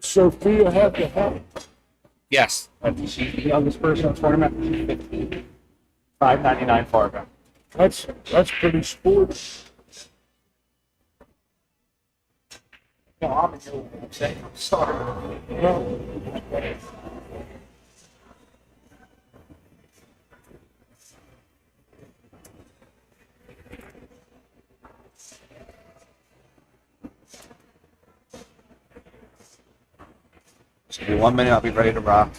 Sophia had the help. Yes. She's the youngest person in the tournament. She's 15. $5.99 Fargo. That's pretty sports. No, I'm saying. I'm sorry. Well, Just give me 1 minute, I'll be ready to rock.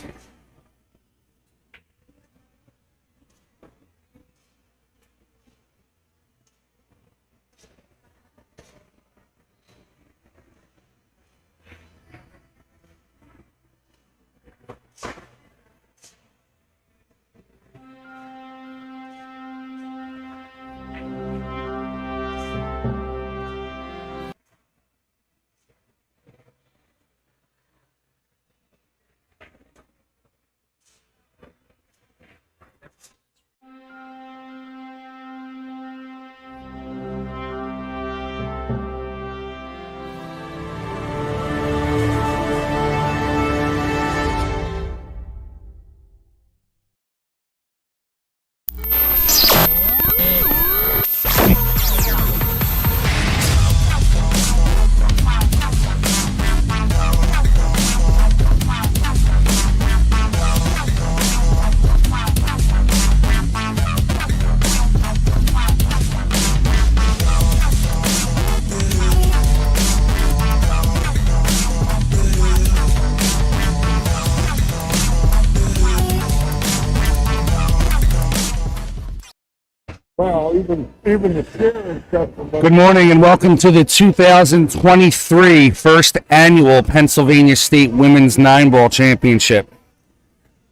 wow, even the sheriff got the Good morning and welcome to the 2023 first annual Pennsylvania State Women's 9-Ball Championship.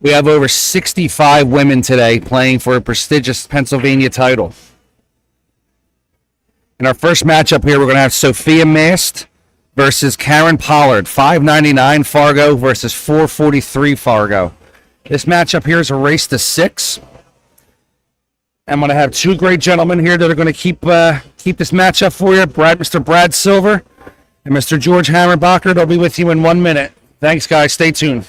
We have over 65 women today playing for a prestigious Pennsylvania title. In our first matchup here, we're going to have Sophia Mast versus Karen Pollard, $5.99 Fargo versus $4.43 Fargo. This matchup here is a race to 6. I'm going to have two great gentlemen here that are going to keep this matchup for you. Mr. Brad Silver and Mr. George Hammerbacher. They'll be with you in 1 minute. Thanks, guys. Stay tuned.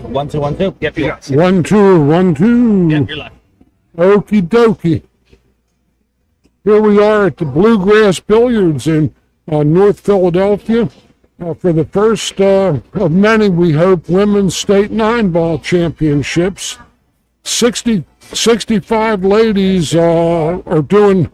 One, two, one, two. Yep, you got it. 1, 2, 1, 2. Yep, you're live. Okie dokie. Here we are at the Bluegrass Billiards in North Philadelphia for the first of many, we hope, women's state 9-ball championships. 65 ladies are doing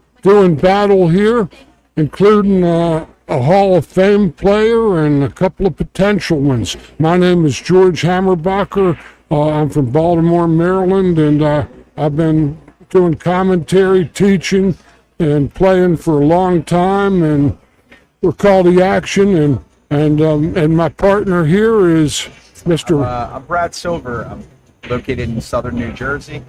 battle here, including a Hall of Fame player and a couple of potential ones. My name is George Hammerbacher, I'm from Baltimore, Maryland, and I've been doing commentary, teaching, and playing for a long time. And we're called The Action, and my partner here is Mr. I'm Brad Silver. I'm located in southern New Jersey.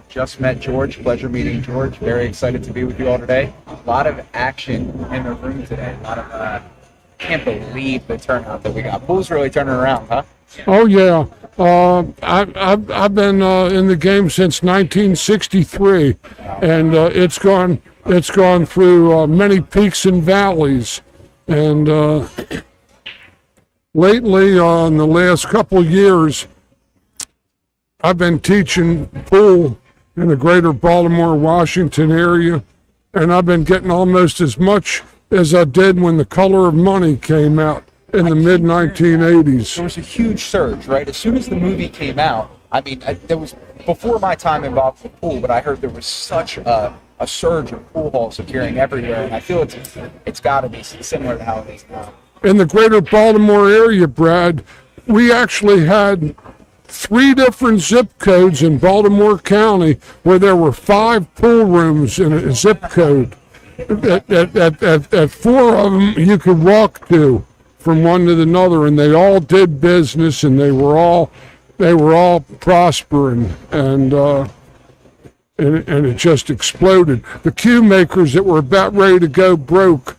Just met George. Pleasure meeting George. Very excited to be with you all today. A lot of action in the room today. A lot of can't believe the turnout that we got. Pool's really turning around, huh? Oh yeah, I've been in the game since 1963, and it's gone through many peaks and valleys, and lately, in the last couple of years, I've been teaching pool in the greater Baltimore, Washington area, and I've been getting almost as much as I did when The Color of Money came out in the mid-1980s. There was a huge surge, right? As soon as the movie came out, I mean, there was, before my time involved with pool, but I heard there was such a surge of pool halls appearing everywhere, and I feel it's got to be similar to how it is now. In the greater Baltimore area, Brad, we actually had 3 different zip codes in Baltimore County where there were 5 pool rooms in a zip code. At 4 of them you could walk to from one to another, and they all did business, and they were all prospering, and it just exploded. The cue makers that were about ready to go broke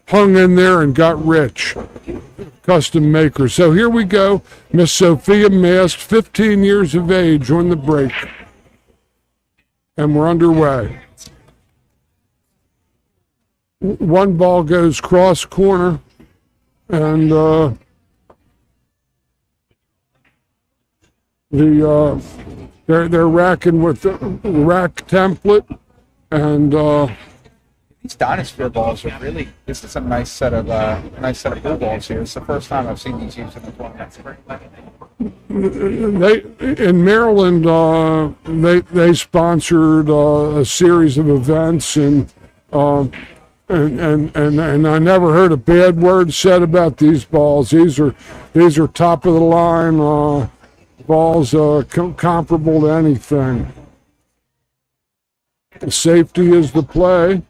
hung in there and got rich. Custom makers. So here we go. Miss Sophia Mast, 15 years of age, on the break, and we're underway. One ball goes cross corner, and they're racking with the rack template, and These Dinosphere balls are really. This is a nice set of pool balls here. It's the first time I've seen these used in the tournament. in Maryland, they sponsored a series of events, and I never heard a bad word said about these balls. These are top of the line balls, comparable to anything. Safety is the play.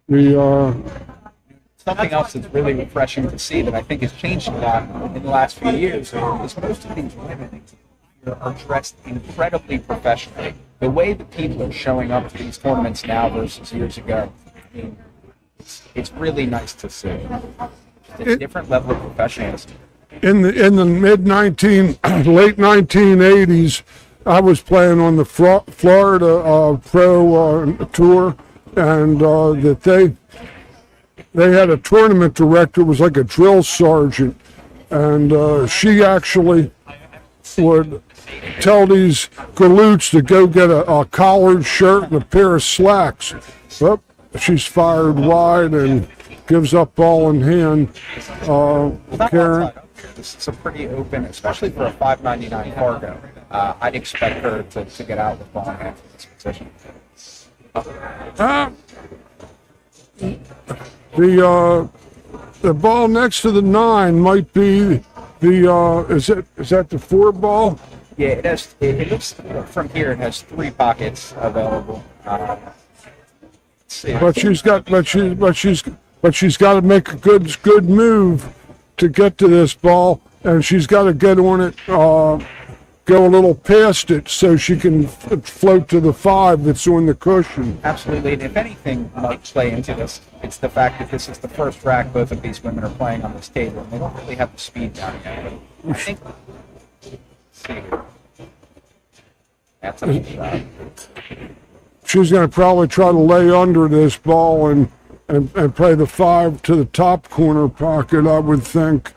Something else that's really refreshing to see that I think has changed a lot in the last few years is most of these women are dressed incredibly professionally. The way that people are showing up to these tournaments now versus years ago, I mean, it's really nice to see. It's a different level of professionalism. In the late 1980s, I was playing on the Florida Pro Tour, and that they had a tournament director, was like a drill sergeant, and she actually would tell these galoots to go get a collared shirt and a pair of slacks. But she's fired wide and gives up ball in hand. Karen. This is a pretty open, especially for a $5.99 Fargo. I'd expect her to get out with ball in hand from this position. The ball next to the 9 might be the is that the 4 ball? Yeah, it looks from here. It has 3 pockets available. But she's got to make a good move to get to this ball, and she's got to get on it, go a little past it so she can float to the 5 that's on the cushion. Absolutely, and if anything might play into this, it's the fact that this is the first rack both of these women are playing on this table, and they don't really have the speed down yet. But I think, let's see here. That's a nice shot. She's going to probably try to lay under this ball and play the 5 to the top corner pocket, I would think.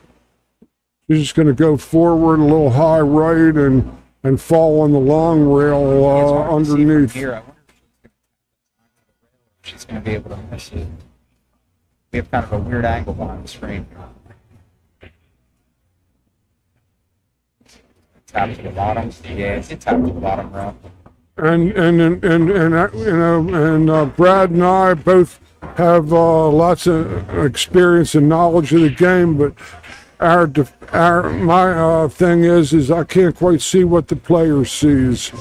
She's just going to go forward a little high right and fall on the long rail underneath. Here, I wonder if she's going to be able to miss it. We have kind of a weird angle behind the screen. Tap to the bottom. Yeah, it's a tap to the bottom row. And Brad and I both have lots of experience and knowledge of the game, but my thing is I can't quite see what the player sees.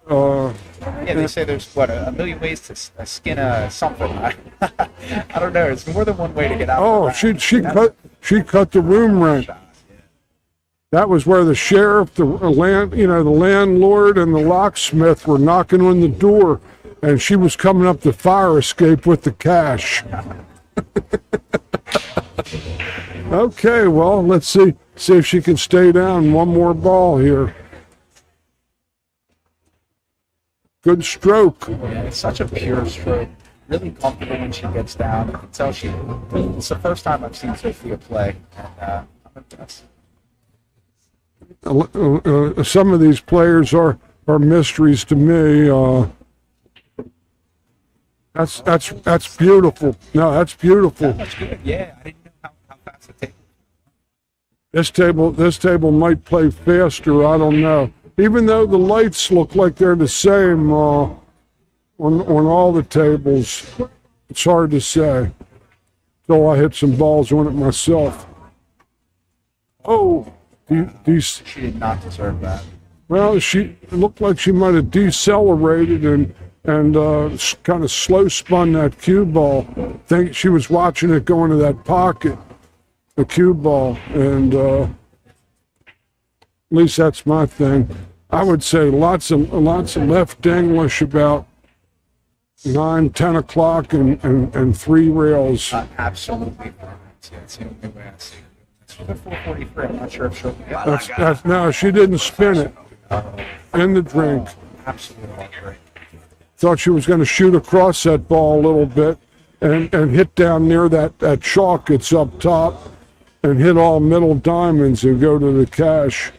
Yeah, they say there's a million ways to skin something. I don't know. It's more than one way to get out. Oh, she cut the room rent. That was where the sheriff, the landlord, and the locksmith were knocking on the door, and she was coming up the fire escape with the cash. Okay, well, let's see if she can stay down. One more ball here. Good stroke. Yeah, it's such a pure stroke. Really comfortable when she gets down. You can tell it's the first time I've seen Sophia play, and I'm impressed. Some of these players are mysteries to me. That's beautiful. No, that's beautiful. That's good. Yeah, I didn't know how fast the table. This table might play faster. I don't know. Even though the lights look like they're the same on all the tables, it's hard to say. Until I hit some balls on it myself. Oh, She did not deserve that. well, it looked like she might have decelerated and kind of slow spun that cue ball. Think she was watching it go into that pocket, the cue ball, and at least that's my thing. I would say lots of left English about 9, 10 o'clock and 3 rails. Absolutely. That's the only way I see it. It's for the 443. I'm not sure if she'll be. No, she didn't spin it in the drink. Absolutely great. Thought she was going to shoot across that ball a little bit and hit down near that chalk that's up top and hit all middle diamonds and go to the cash.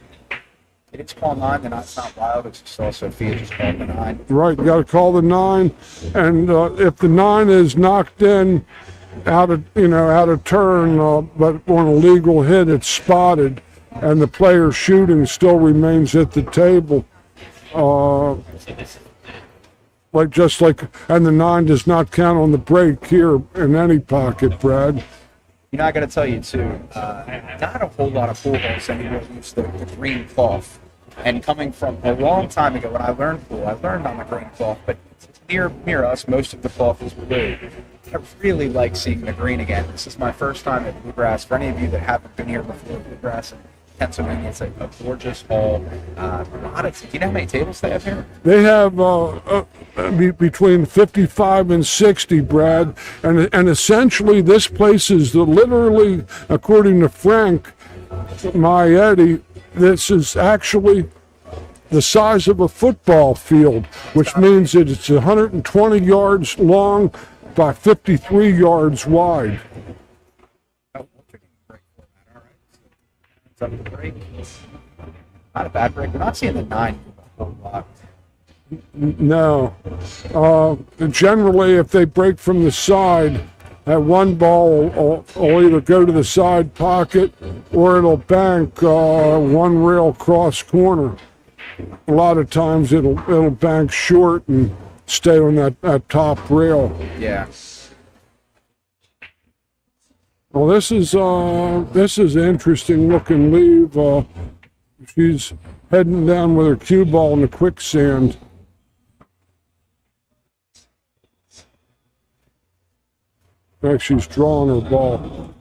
They didn't call 9, then it's not wild. It's just also Sophia just called the 9. Right, you got to call the 9, and if the 9 is knocked in out of turn, but on a legal hit, it's spotted, and the player shooting still remains at the table. And the 9 does not count on the break here in any pocket, Brad. I got to tell you too, not a whole lot of pool halls anymore use the green cloth. And coming from a long time ago when I learned pool, I learned on the green cloth, but near us, most of the cloth is blue. I really like seeing the green again. This is my first time at Bluegrass. For any of you that haven't been here before, Bluegrass in Pennsylvania, it's a gorgeous hall. Do you know how many tables they have here? They have between 55 and 60, Brad, and essentially this place is literally, according to Frank Maetti, this is actually the size of a football field, which means that it's 120 yards long by 53 yards wide. Not a bad break. We're not seeing the 9 a whole lot. No. Generally, if they break from the side, that one ball will either go to the side pocket or it'll bank one rail cross corner. A lot of times it'll bank short and stay on that top rail. Yeah. Well, this is an interesting looking leave. She's heading down with her cue ball in the quicksand. In fact, she's drawing her ball.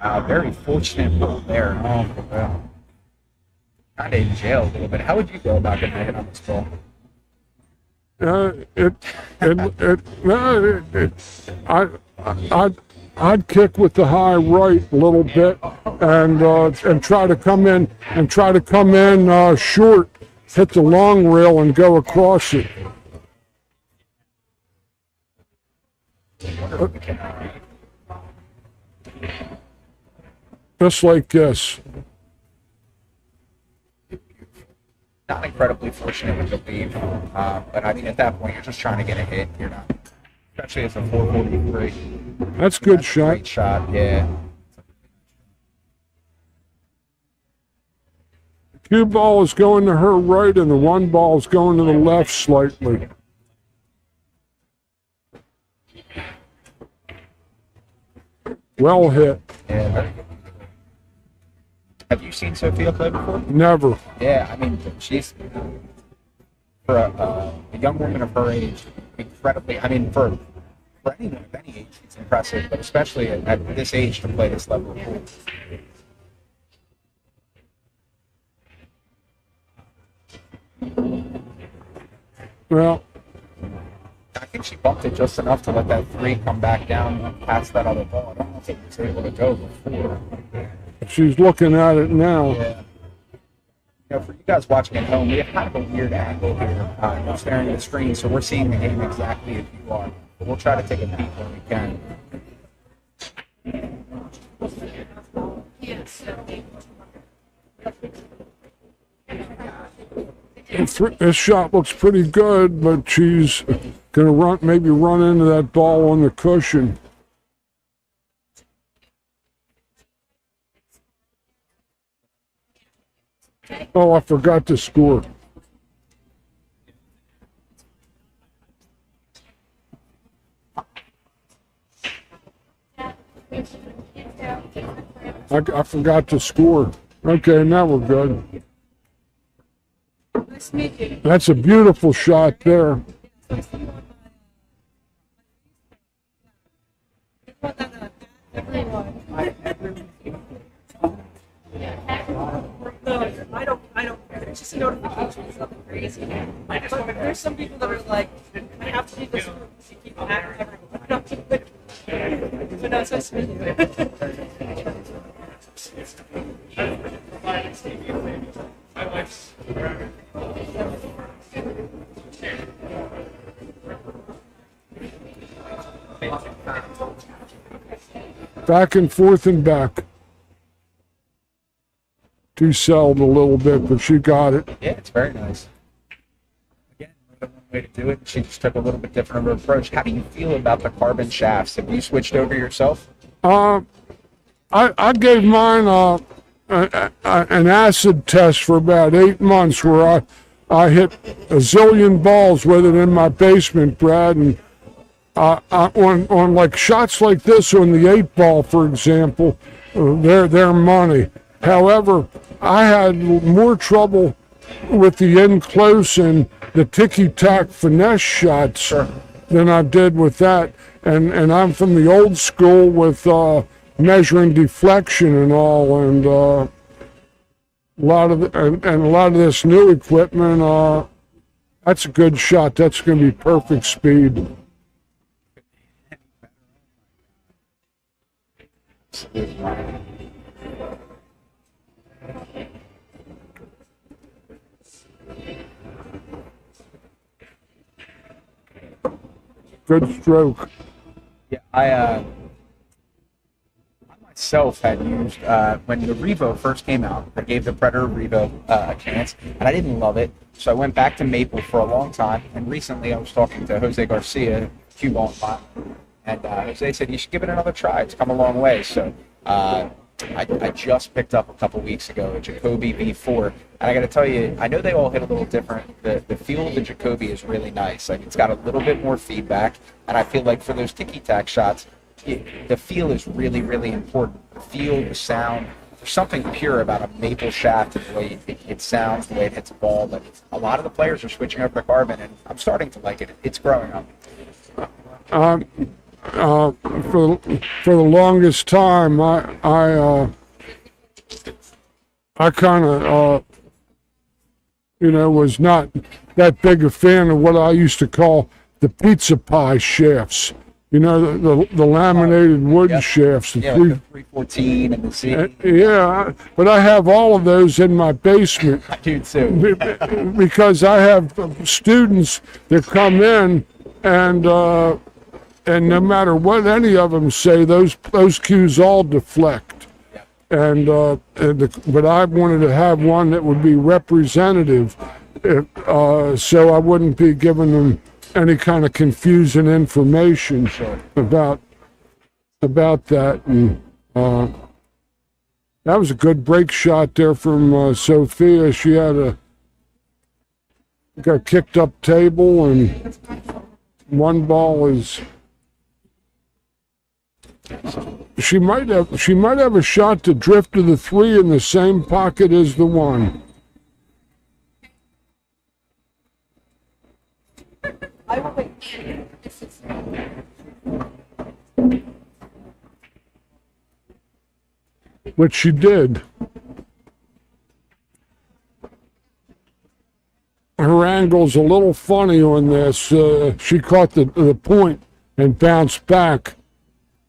Wow, very fortunate pull there. Oh, well. Kind of in jail a little bit. How would you go about getting a hit on this ball? I'd kick with the high right a little bit and try to come in short, hit the long rail and go across it. Just like this. Not incredibly fortunate with the leave, but I mean, at that point, you're just trying to get a hit. You're not, especially as a 443. That's good That's shot. Great shot, yeah. The cue ball is going to her right, and the one ball is going to the left slightly. Well hit. Yeah, very good. Have you seen Sophia play before? Never. Yeah, I mean, she's, for a young woman of her age, incredibly, I mean, for anyone of any age, it's impressive, but especially at this age to play this level of pool. Well, I think she bumped it just enough to let that three come back down past that other ball. I don't know if it was able to go before. she's looking at it now. Yeah. You know, for you guys watching at home, we have kind of a weird angle here. We're staring at the screen, so we're seeing the game exactly as you are. But we'll try to take a peek when we can. This shot looks pretty good, but she's gonna maybe run into that ball on the cushion. Oh, I forgot to score. I forgot to score. Okay, now we're good. That's a beautiful shot there. I don't. It's just a notification. It's nothing crazy. But there's some people that are like, I have to leave this room to keep happy everyone. But no, it's nice to meet Back and forth and back. Too sold a little bit, but she got it. Yeah, it's very nice. Again, another one way to do it. She just took a little bit different of an approach. How do you feel about the carbon shafts? Have you switched over yourself? I gave mine an acid test for about 8 months where I hit a zillion balls with it in my basement, Brad, and on like shots like this on the 8-ball, for example, they're money. However, I had more trouble with the in close and the ticky-tack finesse shots than I did with that. And I'm from the old school with measuring deflection and all, and a lot of this new equipment. That's a good shot. That's going to be perfect speed. Good stroke. Yeah, I myself had used, when the Revo first came out, I gave the Predator Revo a chance, and I didn't love it. So I went back to Maple for a long time, and recently I was talking to Jose Garcia, Cue Ball Spot, and Jose said, you should give it another try. It's come a long way. So I just picked up a couple weeks ago a Jacoby V4, and I got to tell you, I know they all hit a little different. The feel of the Jacoby is really nice. Like, it's got a little bit more feedback, and I feel like for those ticky-tack shots, the feel is really, really important. The feel, the sound. There's something pure about a Maple shaft and the way it sounds, the way it hits a ball. But a lot of the players are switching over to carbon, and I'm starting to like it. It's growing on me. For the longest time, I kind of was not that big a fan of what I used to call the pizza pie shafts. You know, the laminated wood shafts. Yeah, like the 314 and the C. Yeah, but I have all of those in my basement. I do too. Because I have students that come in and no matter what any of them say, those cues all deflect. But I wanted to have one that would be representative, so I wouldn't be giving them any kind of confusing information about that. And that was a good break shot there from Sophia. She had got kicked up table, and one ball is she might have a shot to drift to the 3 in the same pocket as the 1. I will wait. Which she did. Her angle's a little funny on this. She caught the point and bounced back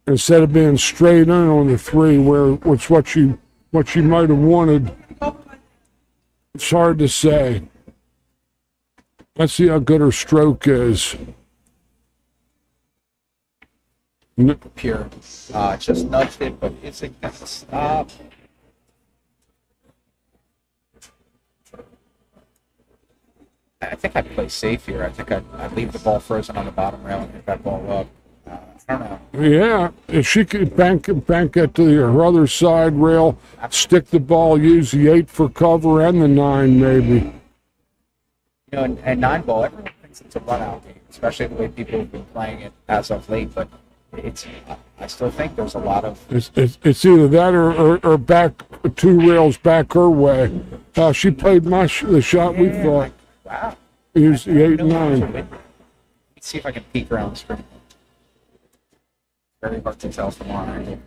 instead of being straight in on the 3, which what she might have wanted. It's hard to say. Let's see how good her stroke is. Pure. Just nudged it, but is it gonna stop? I think I'd play safe here. I think I'd leave the ball frozen on the bottom rail and pick that ball up. I don't know. Yeah, if she could bank it to her other side rail, stick the ball, use the 8 for cover and the 9 maybe. You know, and 9 ball, everyone thinks it's a run-out game, especially the way people have been playing it as of late. But I still think there's a lot of. It's either that or back 2 rails back her way. She played the shot we thought. Wow. Use the 8 and 9. Let's see if I can peek around the screen. Very hard to tell from our angle.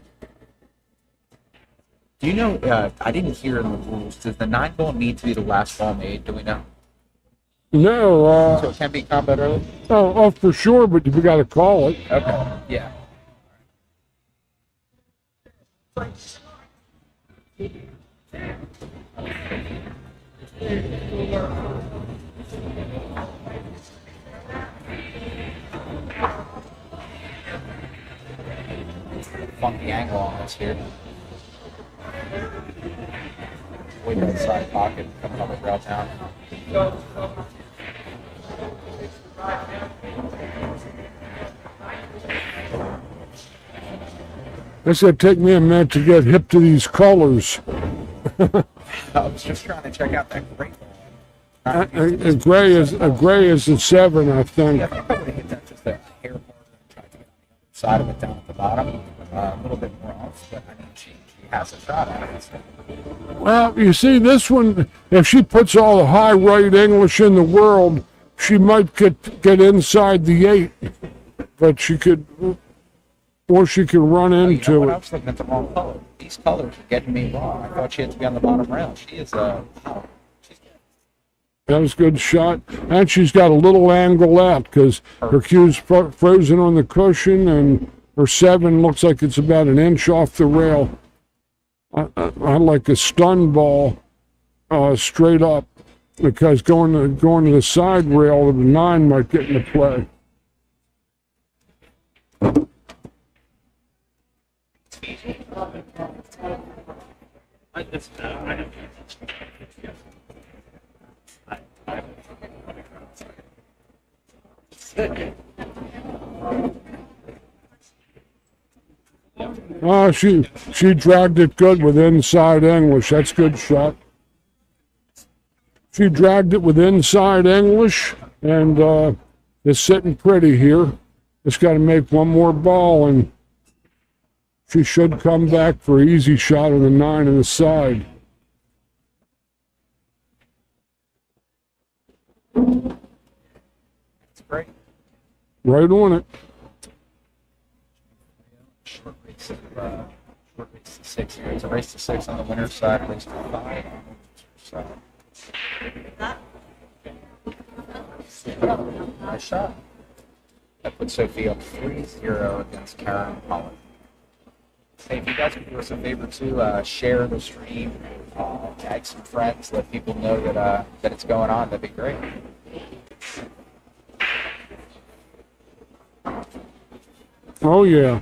Do you know? I didn't hear in the rules. Does the 9 ball need to be the last ball made? Do we know? No. So it can be combat early? Oh, for sure, but you got to call it. Okay. Yeah. Funky angle on this here. Way to the side pocket, coming up the rail down. It's going to take me a minute to get hip to these colors. I was just trying to check out that great ball. A gray is a 7, I think. Yeah, I think I would have hit that just a hair harder and tried to get on the other side of it down at the bottom. A little bit more off, but I mean, she has a shot at it. So. Well, you see, this one, if she puts all the high right English in the world, she might get inside the 8, but she could, or she could run into I it. was looking at the wrong color. These colors are getting me wrong. I thought she had to be on the bottom rail. She is wow. She's good. That was a good shot. And she's got a little angle out because her cue's frozen on the cushion and her 7 looks like it's about an inch off the rail. I like a stun ball straight up because going to the side rail of the 9 might get into play. She dragged it good with inside English. That's a good shot. She dragged it with inside English and is sitting pretty here. Just got to make one more ball and she should come back for an easy shot on the 9 on the side. It's great. Right on it. Short race to 6 here. It's a race to 6 on the winner's side, race to 5 on the loser's side. Nice shot. That puts Sophie up 3-0 against Karen Pollard. Hey, if you guys could do us a favor too, share the stream, tag some friends, let people know that it's going on. That'd be great. Oh yeah.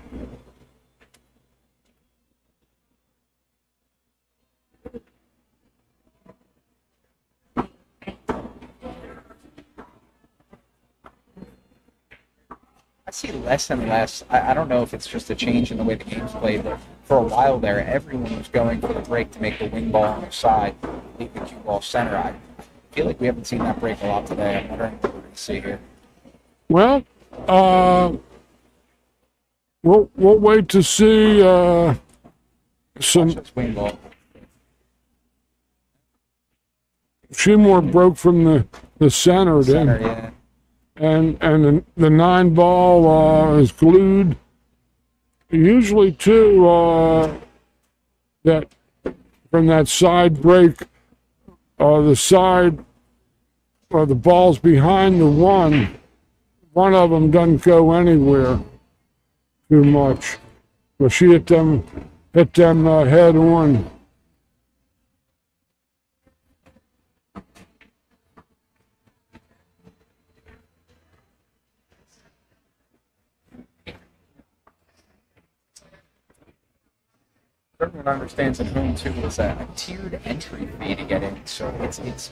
I see less and less. I don't know if it's just a change in the way the game's played, but for a while there, everyone was going for the break to make the wing ball on the side, leave the cue ball center. I feel like we haven't seen that break a lot today. I'm wondering what we're going to see here. Well, we'll wait to see some. Swing ball. Shemore broke from the center, Center, then, yeah. and the 9 ball is glued. Usually too, that from that side break, the side, the balls behind the one of them doesn't go anywhere too much. But she hit them head on. Everyone understands at home too is a tiered entry fee to get in, so it's there's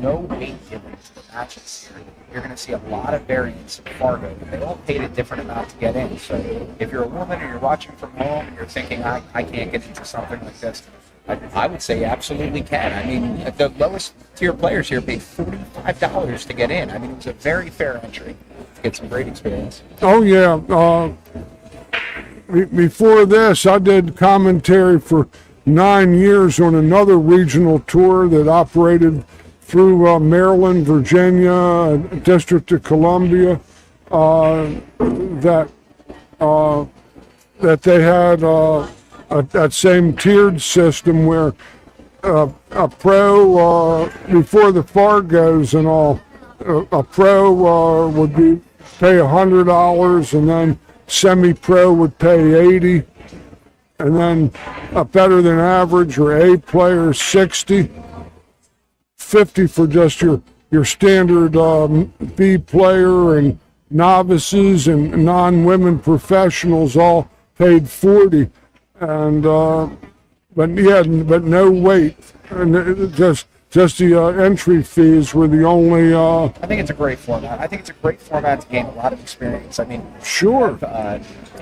no weight given to the matches here. You're going to see a lot of variance in Fargo, but they all paid a different amount to get in. So if you're a woman and you're watching from home and you're thinking I can't get into something like this, I would say you absolutely can. I mean, the lowest tier players here paid $45 to get in. I mean, it was a very fair entry to get some great experience. Oh yeah. Before this, I did commentary for 9 years on another regional tour that operated through Maryland, Virginia, District of Columbia. That they had that same tiered system where a pro before the Fargos and all, a pro would pay $100, and then semi-pro would pay $80, and then a better than average or A player $60, $50 for just your standard B player, and novices and non-women professionals all paid $40, and but no weight, and just the entry fees were the only. I think it's a great format. I think it's a great format to gain a lot of experience. I mean, Sure.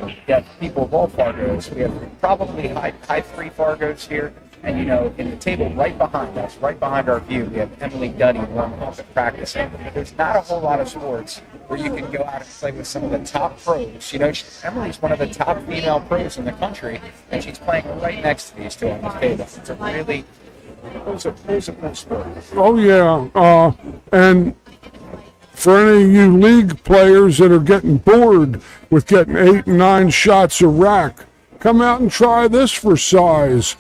We have people of all Fargos. We have probably high 3 Fargos here. And, you know, in the table right behind us, right behind our view, we have Emily Duddy warming up and practicing. There's not a whole lot of sports where you can go out and play with some of the top pros. You know, Emily's one of the top female pros in the country, and she's playing right next to these two on this table. It's a really... Those are cool sports. Oh yeah, and for any of you league players that are getting bored with getting 8 and 9 shots a rack, come out and try this for size.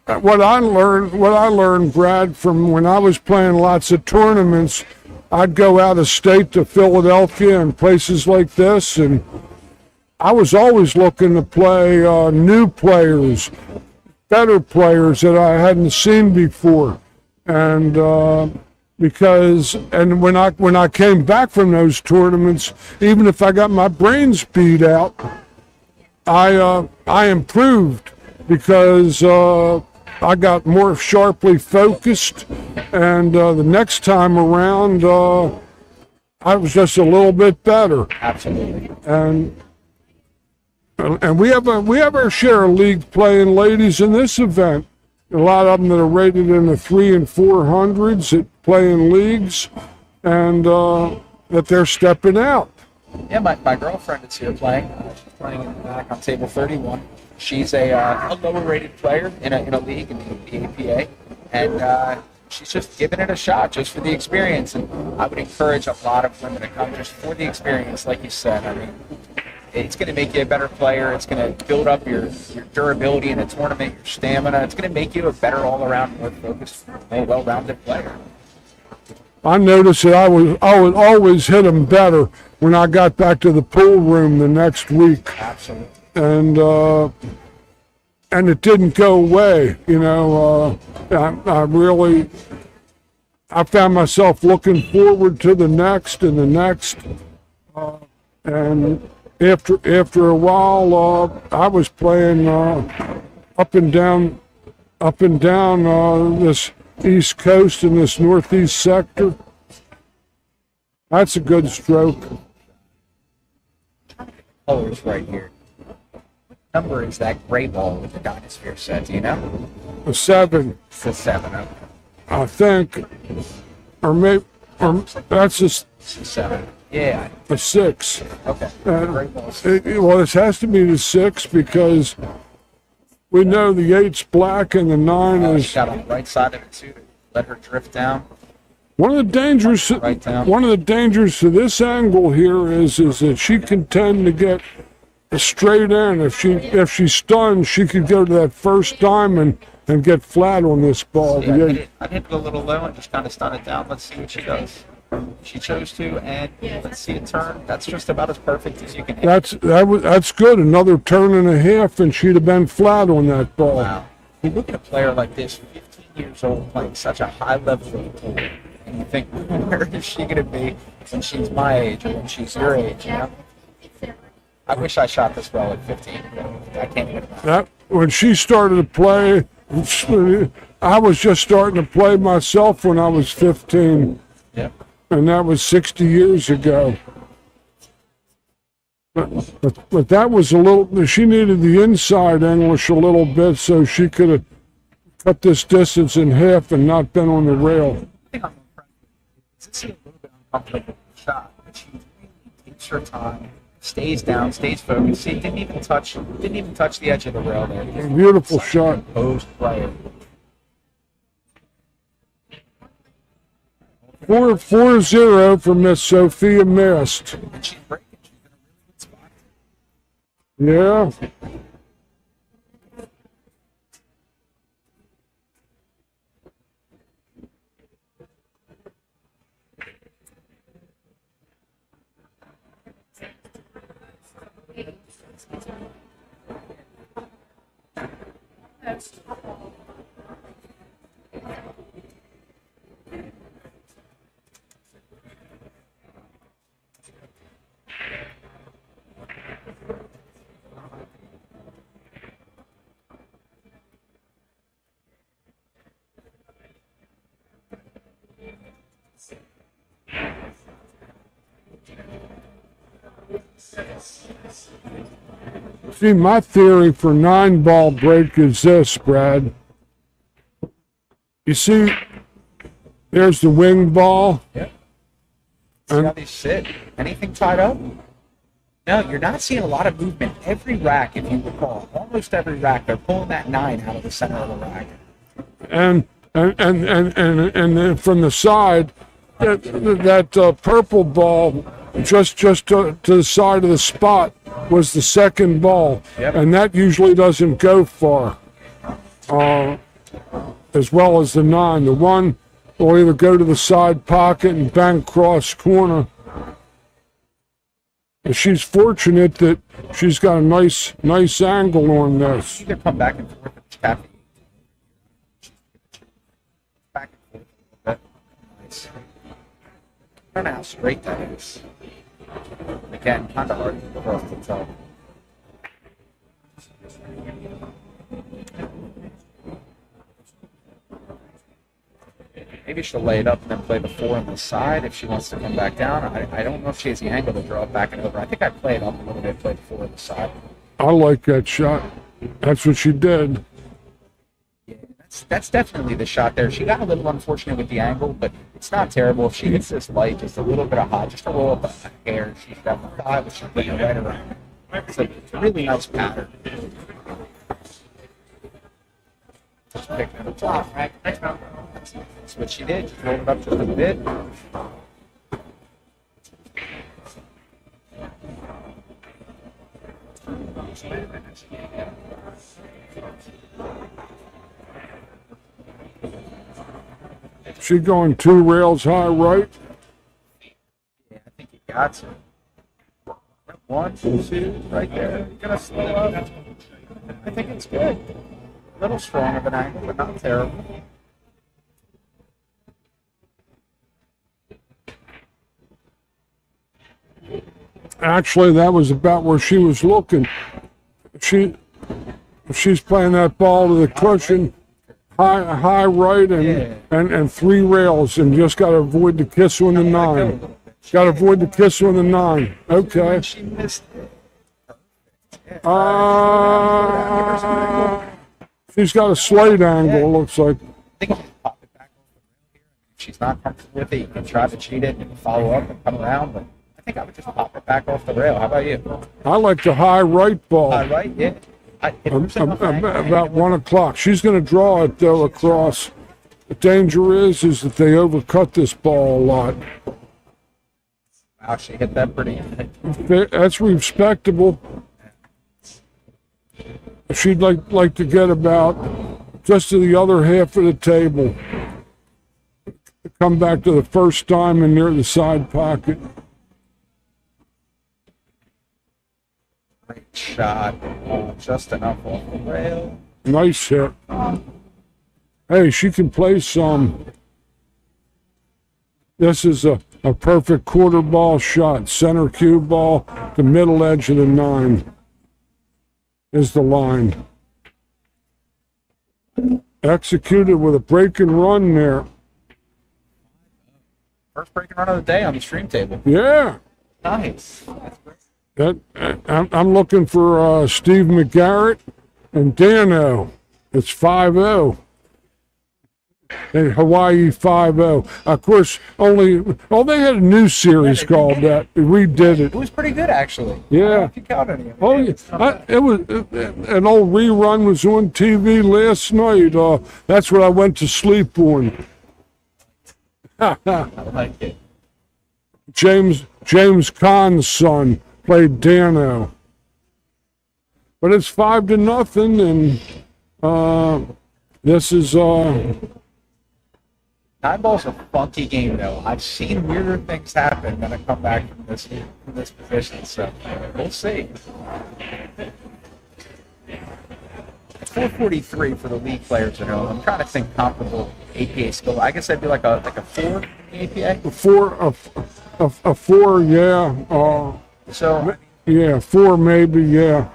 What I learned, Brad, from when I was playing lots of tournaments, I'd go out of state to Philadelphia and places like this, and I was always looking to play new players, better players that I hadn't seen before, and when I came back from those tournaments, even if I got my brains beat out, I improved because I got more sharply focused, and the next time around I was just a little bit better. Absolutely. And we have our share of league playing ladies in this event. A lot of them that are rated in the 300 and 400s that play in leagues, and that they're stepping out. Yeah, my girlfriend is here playing. She's playing in the back on table 31. She's a lower rated player in a league in the APA, and she's just giving it a shot just for the experience. And I would encourage a lot of women to come just for the experience, like you said. I mean, it's going to make you a better player. It's going to build up your durability in a tournament, your stamina. It's going to make you a better all-around, more focused, more well-rounded player. I noticed that I would always hit them better when I got back to the pool room the next week. Absolutely. And it didn't go away, you know. I found myself looking forward to the next and the next, and after a while, I was playing up and down this East Coast and this Northeast sector. That's a good stroke. Colors right here. What number is that gray ball with the Dynasphere set? Do you know? A 7, It's a 7. Okay. I think, or maybe, or that's just. It's a 7. Yeah. a 6. Okay. Uh, Great ball. Well, this has to be the 6 because we know the 8's black and the 9 She is got on the right side of it too. Let her drift down. one of the dangers. Right down. One of the dangers to this angle here is that she can tend to get a straight in. If she's stunned, she could go to that first diamond and get flat on this ball. Yeah, The 8. I hit it a little low and just kind of stun it down. Let's see what she does. She chose to, and let's see it turn. That's just about as perfect as you can hit. That's good. Another turn and a half, and she'd have been flat on that ball. Wow. You look at a player like this, 15 years old, playing such a high level of pool, and you think, where is she going to be when she's my age or when she's your age? You know? I wish I shot this well at 15. But I can't even. That when she started to play, I was just starting to play myself when I was 15. Yeah. And that was 60 years ago. But that was a little, she needed the inside English a little bit so she could have cut this distance in half and not been on the rail. I think I'm impressed. It's a little bit uncomfortable shot, but she really takes her time, stays down, stays focused. See, didn't even touch the edge of the rail there. Beautiful shot. Composed player. 4-0 for Miss Sophia Mast. And she's breaking. She's in a really good spot. Yeah. See, my theory for 9-ball break is this, Brad. You see, there's the wing ball. Yep. See how they sit? Anything tied up? No, you're not seeing a lot of movement. Every rack, if you recall, almost every rack, they're pulling that 9 out of the center of the rack. And then from the side, that purple ball just to the side of the spot was the second ball. Yep. And that usually doesn't go far, as well as the 9. The 1 will either go to the side pocket and bank cross corner. And she's fortunate that she's got a nice angle on this. You can come back and forth and tap it. Back and forth a little bit. Nice. I don't know how straight that is. Again, kind of hard for us to tell. Maybe she'll lay it up and then play the 4 on the side if she wants to come back down. I don't know if she has the angle to draw it back and over. I think I play it up a little bit, play the 4 on the side. I like that shot. That's what she did. Yeah, that's definitely the shot there. She got a little unfortunate with the angle, but it's not terrible. If she hits this light, just a little bit of hot, just to roll up a hair, she should have the 5, which she's putting right around. It's a really nice pattern. Just picked it up. Right? That's what she did. Just rolled it up just a bit. She going 2 rails high right. Yeah, I think you got to. 1, 2, right there. You're gonna slow up. I think it's good. A little strong of an angle, but not terrible. Actually, that was about where she was looking. She's playing that ball to the cushion, high right, and 3 rails, and just got to avoid the kiss on the 9. Got to avoid the kiss on the 9. Okay. She missed it. She's got a slight angle, looks like. I think you just pop it back over the rail here. If she's not comfortable with it, you can try to cheat it and follow up and come around, but I think I would just pop it back off the rail. How about you? I like the high right ball. Right? Yeah. If there's enough angle, About 1 o'clock. She's going to draw it though across. The danger is that they overcut this ball a lot. wow, she hit that pretty good. That's respectable. She'd like to get about just to the other half of the table. Come back to the first diamond near the side pocket. Great shot. Just enough off the rail. Nice hit. Hey, she can play some. This is a perfect quarter ball shot. Center cue ball, the middle edge of the 9 is the line. Executed with a break and run there. First break and run of the day on the stream table. Yeah. Nice. I'm looking for Steve McGarrett and Dano. It's 5-0. And Hawaii 5-0. Of course, they had a new series called that. They redid it. It was pretty good, actually. Yeah. I don't know if you count any of it. Oh, yeah. It was an old rerun was on TV last night. That's what I went to sleep on. I like it. James Caan's son played Dano. But it's 5-0, and this is Nine ball's a funky game, though. I've seen weirder things happen when I come back from this position, so we'll see. 443 for the league players at home. I'm trying to think comparable APA skill. I guess that'd be like a 4 in the APA. a 4, yeah. So Yeah, 4 maybe, yeah.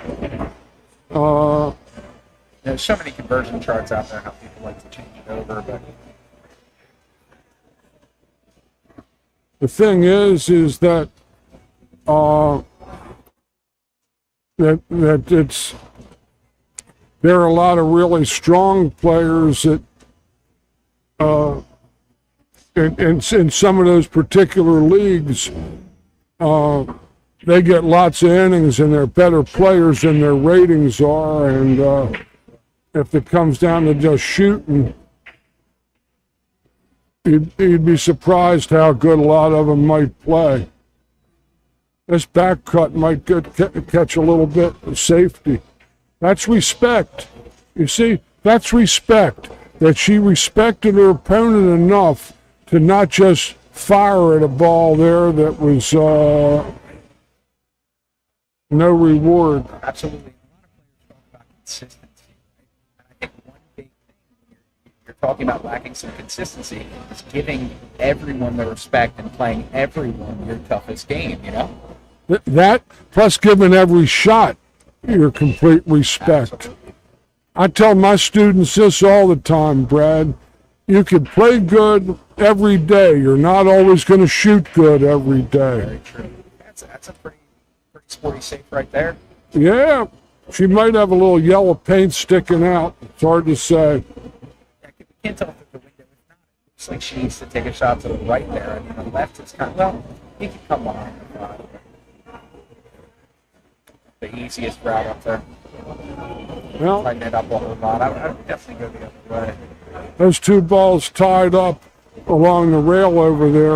there's so many conversion charts out there how people like to change it over, but The thing is that that it's there are a lot of really strong players that in some of those particular leagues they get lots of innings and they're better players than their ratings are, and if it comes down to just shooting, you'd be surprised how good a lot of them might play. This back cut might catch a little bit of safety. That's respect. You see, that's respect. That she respected her opponent enough to not just fire at a ball there that was no reward. absolutely. A lot of players talk about consistency, right? And I think one big thing you're talking about lacking some consistency is giving everyone the respect and playing everyone your toughest game, you know? That, plus giving every shot your complete respect. Absolutely. I tell my students this all the time, Brad. You can play good every day. You're not always going to shoot good every day. Very true. That's a pretty sporty safe right there. Yeah, she might have a little yellow paint sticking out. It's hard to say. You can't tell if the window is not. It looks like she needs to take a shot to the right there. I mean, the left is kind of, well, he can come on. The easiest route up there. Well, Tighten it up a whole lot. I would definitely go the other way. those two balls tied up along the rail over there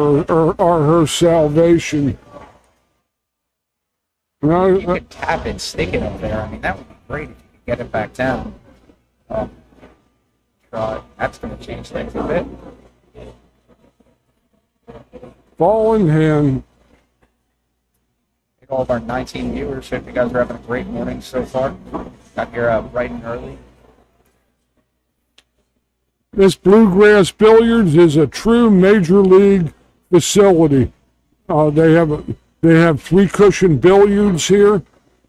are her salvation. You could tap it, stick it up there. I mean, that would be great if you could get it back down. That's going to change things a bit. Ball in hand. Thank all of our 19 viewers. Hope you guys are having a great morning so far. Got here bright and early. This Bluegrass Billiards is a true major league facility. They have 3 cushion billiards here.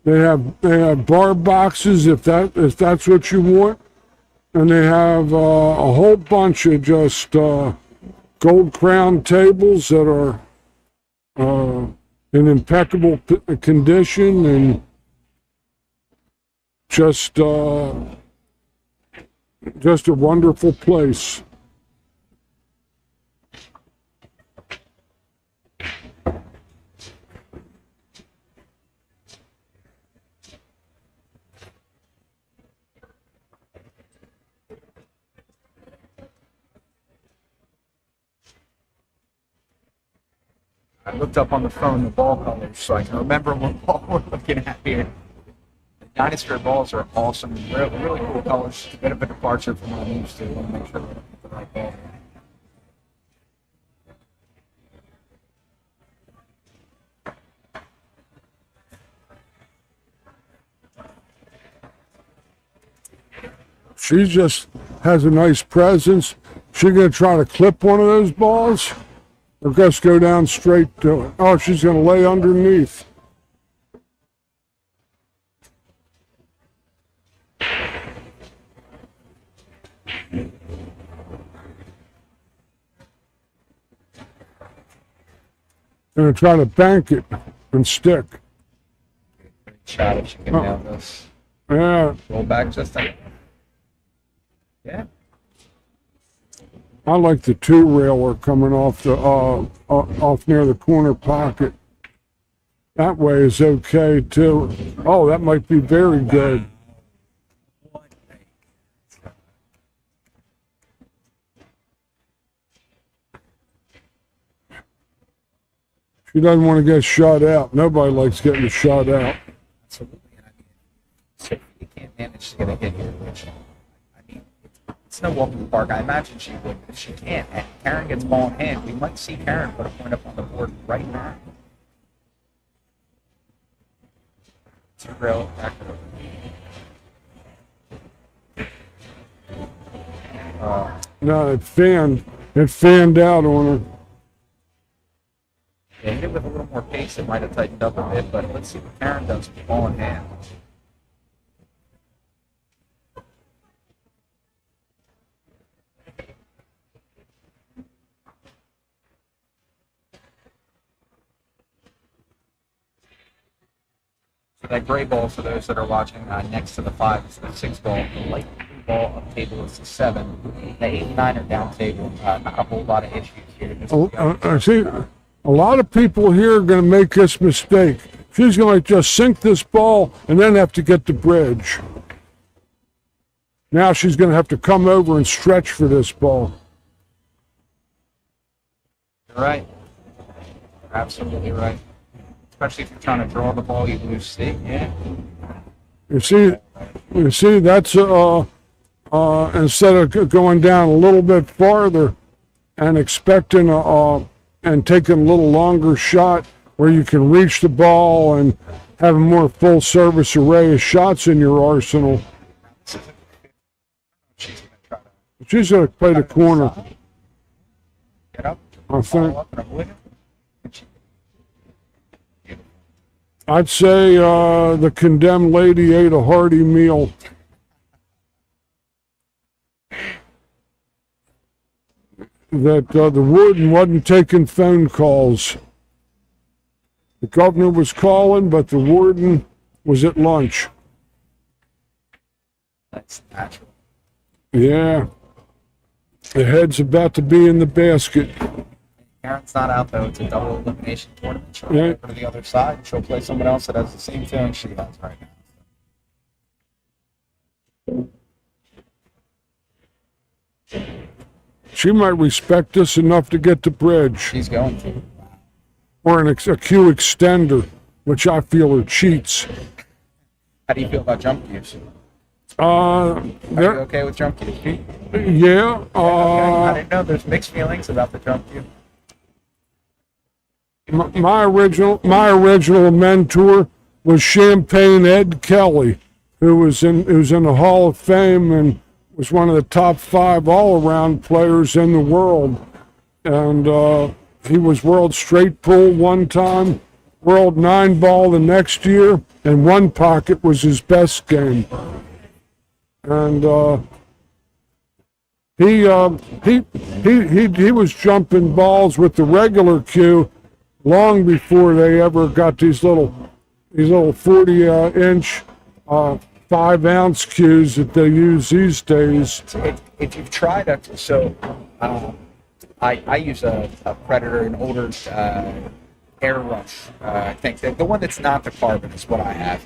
They have bar boxes if that's what you want, and they have a whole bunch of just gold crown tables that are in impeccable condition and just a wonderful place. I looked up on the phone the ball colors so I can remember what ball we're looking at here. The Dinosphere balls are awesome, really, really cool colors. It's a bit of a departure from what I'm used to. I want to make sure we're looking at the right ball. She just has a nice presence. She gonna try to clip one of those balls, or just go down straight to it? Oh, she's gonna lay underneath. Gonna try to bank it and stick. Great shot if she can nail this. Yeah, Roll back just a... Yeah. I like the two-railer coming off the off near the corner pocket. That way is okay too. Oh, that might be very good. She doesn't want to get shot out. Nobody likes getting shot out. Absolutely. And I mean, so you can't manage to get a hit here, which, I mean, it's no walk in the park. I imagine she would, but if she can't, and Karen gets ball in hand, we might see Karen put a point up on the board right now. Two rail back over. No, it fanned out on her. Yeah, hit it with a little more pace, it might have tightened up a bit, but let's see what Karen does with ball in hand. So that gray ball, for those that are watching, next to the 5 is the 6 ball. The light blue ball up table is the 7. The 8 and 9 are down table. Not a whole lot of issues here. I see. A lot of people here are going to make this mistake. She's going to just sink this ball and then have to get the bridge. Now she's going to have to come over and stretch for this ball. You're right. You're absolutely right. Especially if you're trying to draw the ball, you lose stick. Yeah. You see, that's instead of going down a little bit farther and expecting and taking a little longer shot where you can reach the ball and have a more full service array of shots in your arsenal. She's going to play the corner. Get up. I think. Up and avoid it. I'd say the condemned lady ate a hearty meal. That the warden wasn't taking phone calls. The governor was calling, but the warden was at lunch. That's natural. Yeah. The head's about to be in the basket. Karen's not out, though. It's a double elimination tournament. She'll Yeah. go over to the other side. She'll play someone else that has the same feeling she has right now. She might respect us enough to get the bridge. She's going to. Or a Q extender, which I feel are cheats. How do you feel about jump cues? Uh, Are you there- okay with jump cues? yeah, I didn't know there's mixed feelings about the jump cue. my original mentor was Champagne Ed Kelly, who's in the Hall of Fame and was one of the top 5 all-around players in the world. And he was world straight pool one time, world 9-ball the next year, and one pocket was his best game. And he was jumping balls with the regular cue long before they ever got these little 40-inch 5-ounce cues that they use these days. If you've tried it, so I use a Predator, an older Air Rush. I think the one that's not the carbon is what I have.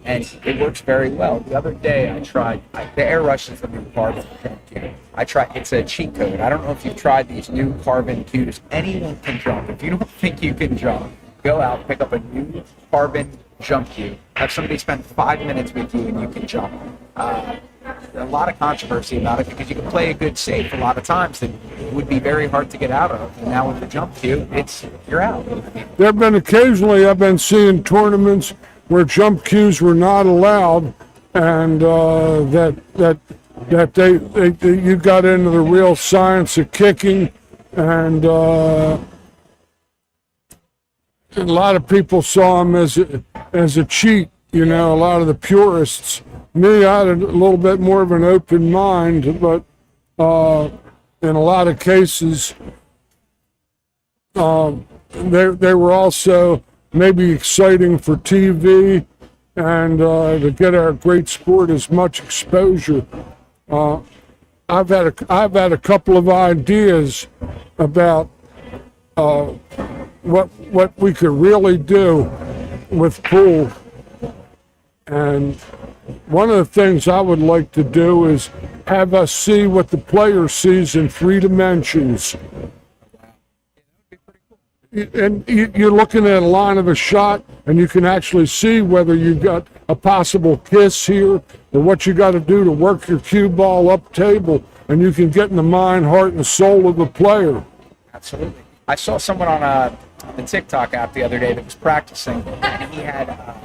and it works very well. The other day I tried the Air Rush is the new carbon jump cue. I tried. It's a cheat code. I don't know if you've tried these new carbon cues. Anyone can jump. If you don't think you can jump, go out, pick up a new carbon jump cue. Have somebody spend 5 minutes with you, and you can jump. A lot of controversy about it because you can play a good safe a lot of times that would be very hard to get out of. And now with the jump cue, you're out. There have been occasionally I've been seeing tournaments where jump cues were not allowed, and that you got into the real science of kicking, and a lot of people saw them as a cheat. You know, a lot of the purists. Me, I had a little bit more of an open mind, but in a lot of cases, they were also maybe exciting for TV and to get our great sport as much exposure. I've had a couple of ideas about what we could really do with pool, and one of the things I would like to do is have us see what the player sees in 3 dimensions. And you're looking at a line of a shot, and you can actually see whether you got a possible kiss here or what you got to do to work your cue ball up table, and you can get in the mind, heart, and soul of the player. Absolutely. I saw someone on the TikTok app the other day that was practicing, and he had a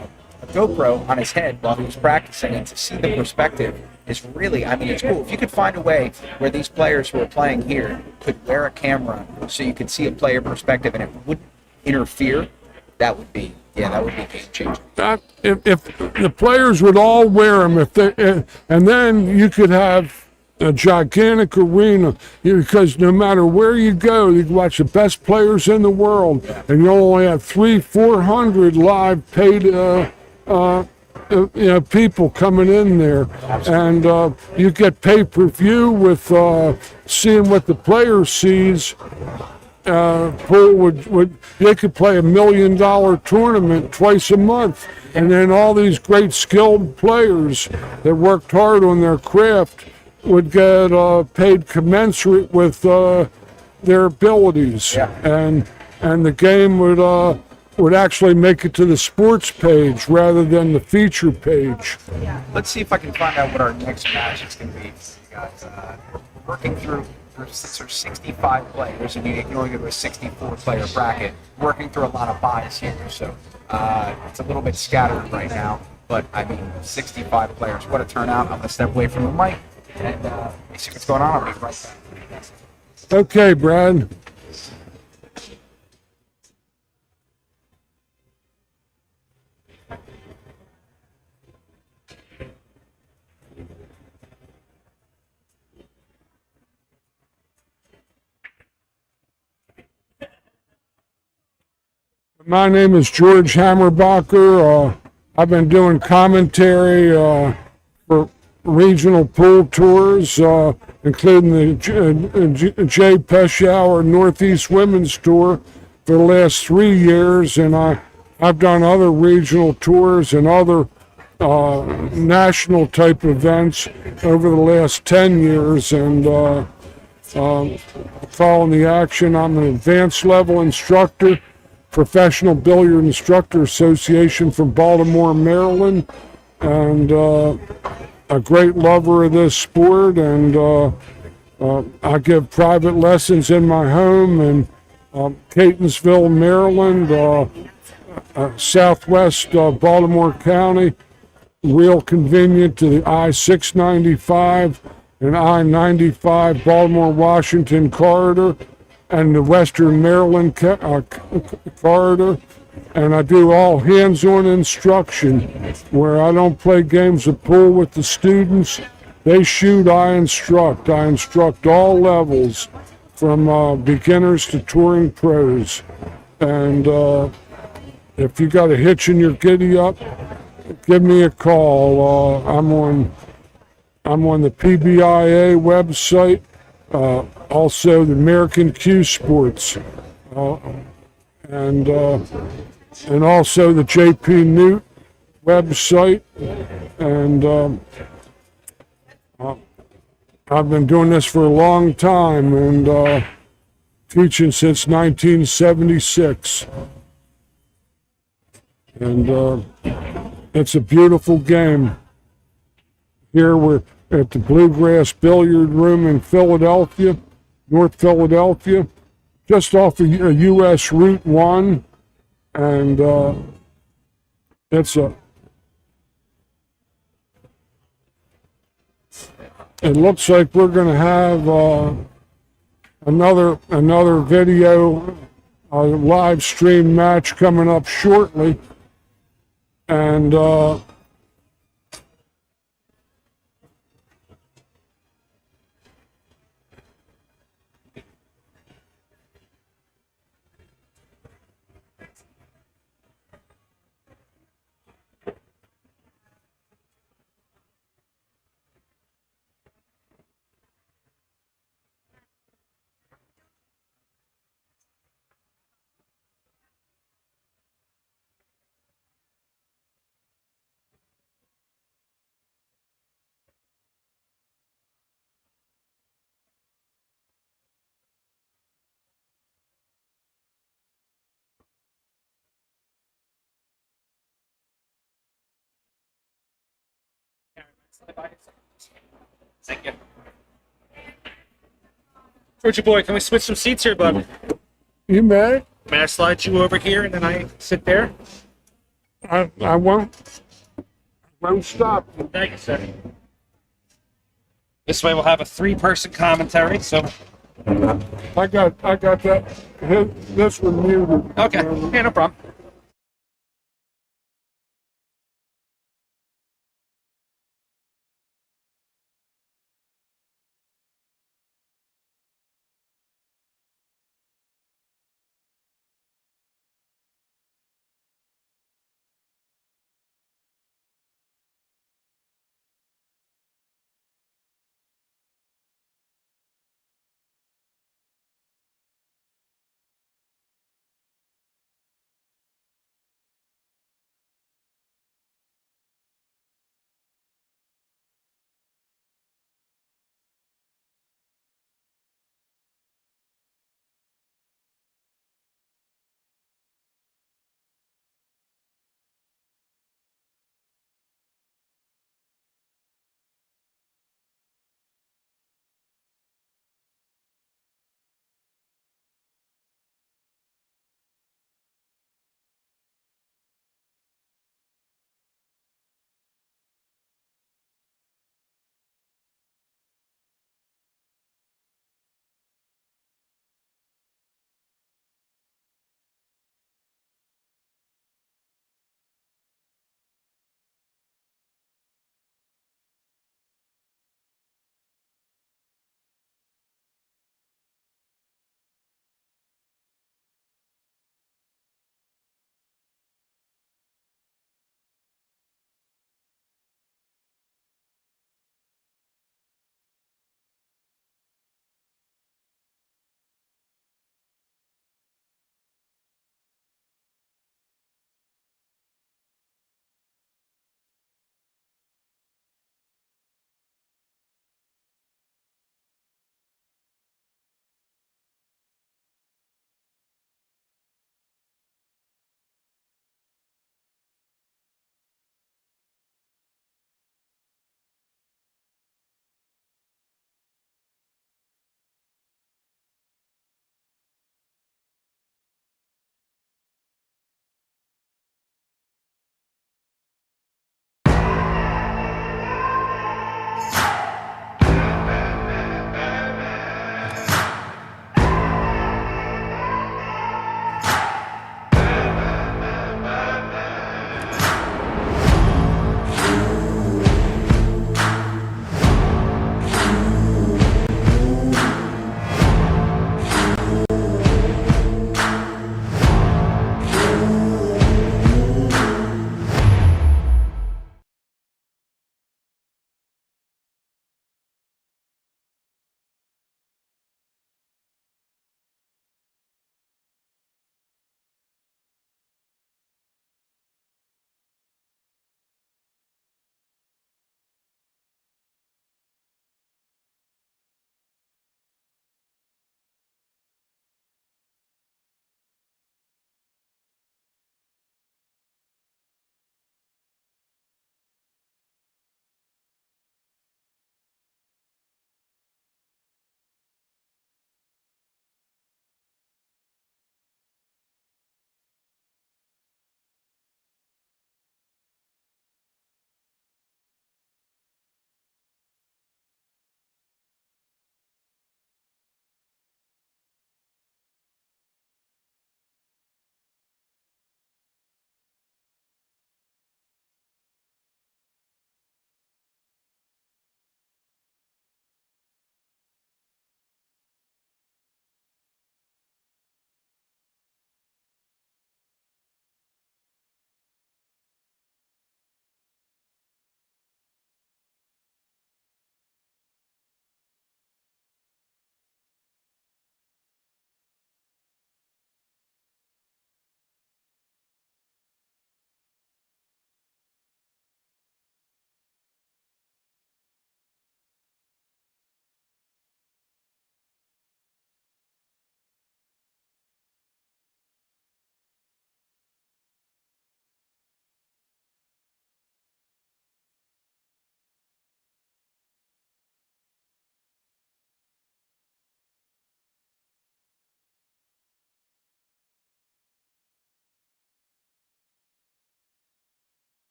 GoPro on his head while he was practicing, and to see the perspective is really, I mean, it's cool. If you could find a way where these players who are playing here could wear a camera so you could see a player perspective and it wouldn't interfere, that would be game changing. If the players would all wear them, and then you could have a gigantic arena, because no matter where you go, you can watch the best players in the world, and you only have 300-400 live paid people coming in there, and you get pay-per-view with seeing what the player sees. Pool they could play $1 million tournament twice a month, and then all these great skilled players that worked hard on their craft would get paid commensurate with their abilities, and the game would actually make it to the sports page rather than the feature page. Let's see if I can find out what our next match is going to be, you guys. Working through, since there's 65 players, and you can only go to a 64-player bracket, working through a lot of buys here, so it's a little bit scattered right now, but I mean, 65 players, what a turnout. I'm going to step away from the mic and see what's going on. I'll be right back. Okay, Brad. My name is George Hammerbacher. I've been doing commentary for regional pool tours, including the J. Pechauer Northeast Women's Tour for the last 3 years, and I've done other regional tours and other national type events over the last 10 years, and following the action. I'm an advanced level instructor, Professional Billiard Instructor Association from Baltimore, Maryland, and a great lover of this sport, and I give private lessons in my home in Catonsville, Maryland, southwest Baltimore County, real convenient to the I-695 and I-95 Baltimore-Washington corridor and the Western Maryland corridor, and I do all hands-on instruction where I don't play games of pool with the students. They shoot, I instruct. I instruct all levels from beginners to touring pros. And if you got a hitch in your giddy up, give me a call. I'm on the PBIA website. Also the American Q Sports, and also the JPNEWT website, and I've been doing this for a long time, and teaching since 1976. And it's a beautiful game. Here we're at the Bluegrass Billiard Room in Philadelphia, North Philadelphia, just off of US Route 1. And it looks like we're going to have another video, live stream match coming up shortly. And Thank you. Georgia boy, can we switch some seats here, bud? you may. May I slide you over here and then I sit there? I won't stop. Thank you, sir. This way we'll have a three-person commentary, so... I got that. This one muted. Okay, yeah, no problem.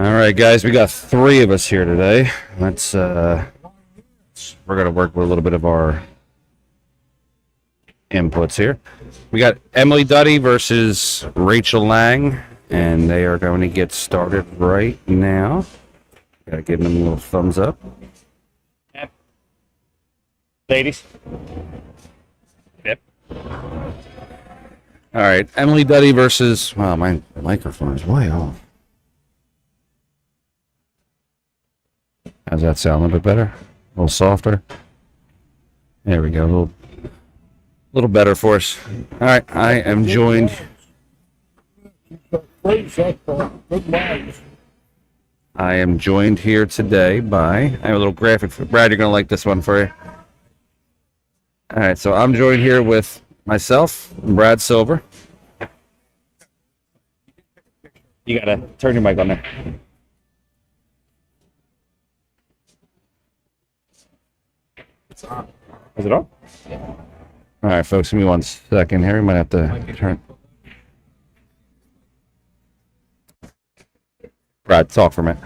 All right, guys, we got 3 of us here today. Let's we're gonna work with a little bit of our inputs here. We got Emily Duddy versus Rachel Lang, and they are going to get started right now. Gotta give them a little thumbs up. Ladies. Yep. All right, Emily Duddy versus. Wow, my microphone is way off. How's that sound? A little bit better? A little softer? There we go. A little better for us. All right, I am joined. I am joined here today by. I have a little graphic. Brad, you're going to like this one for you. All right, so I'm joined here with myself, Brad Silver. You got to turn your mic on there. Is it on? All right, folks, give me 1 second here. We might have to turn. Brad, talk for a minute.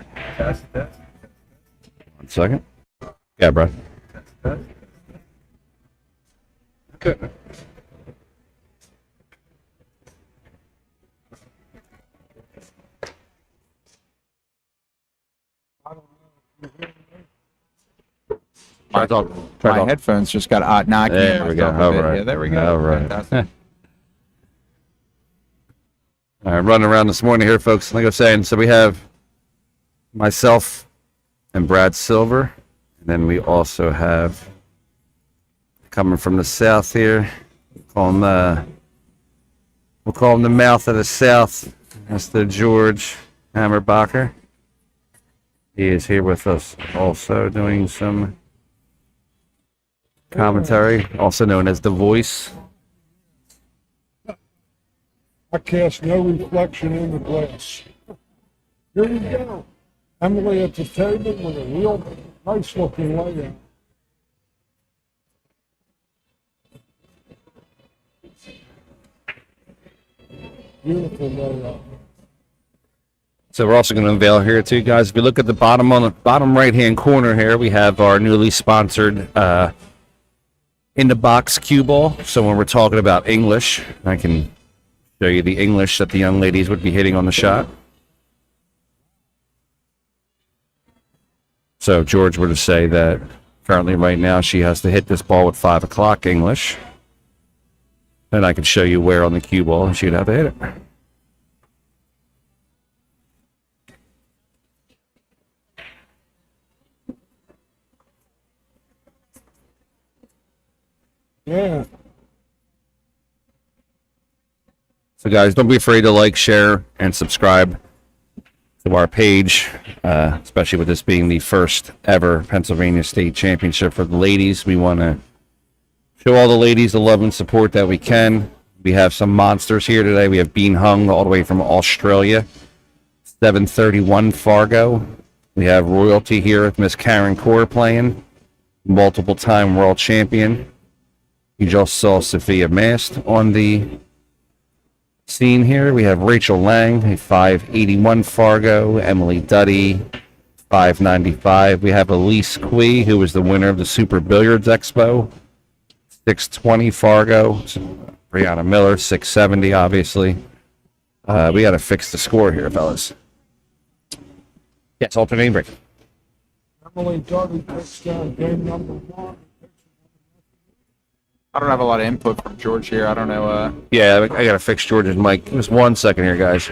1 second. Yeah, Brad. Good. My headphones just got knocked in. There we go. All right. Yeah, there we go. All right. Fantastic. All right, running around this morning here, folks. Like I was saying, so we have myself and Brad Silver, and then we also have coming from the south here. We'll call him the mouth of the south. That's the George Hammerbacher. He is here with us, also doing some commentary, also known as the voice. I cast no reflection in the glass. Here we go. Emily at the table with a real nice looking layout. Beautiful layout. So we're also going to unveil here too, guys. If you look at the bottom, on the bottom right hand corner here, we have our newly sponsored in the box cue ball. So when we're talking about English, I can show you the English that the young ladies would be hitting on the shot. So if George were to say that currently right now she has to hit this ball with 5 o'clock English, then I could show you where on the cue ball and she'd have to hit it. Yeah. So guys, don't be afraid to like, share, and subscribe to our page, especially with this being the first ever Pennsylvania State Championship for the ladies. We want to show all the ladies the love and support that we can. We have some monsters here today. We have Bean Hung all the way from Australia, 731 Fargo. We have royalty here with Miss Karen Kaur playing, multiple-time world champion. You just saw Sophia Mast on the scene here. We have Rachel Lang, a 581 Fargo, Emily Duddy, 595. We have Elise Quee, who was the winner of the Super Billiards Expo, 620 Fargo. Brianna Miller, 670, obviously. We got to fix the score here, fellas. Yes, alternate break. Emily Duddy takes down game number 1. I don't have a lot of input from George here. I don't know. Yeah, I got to fix George's mic. Just 1 second here, guys.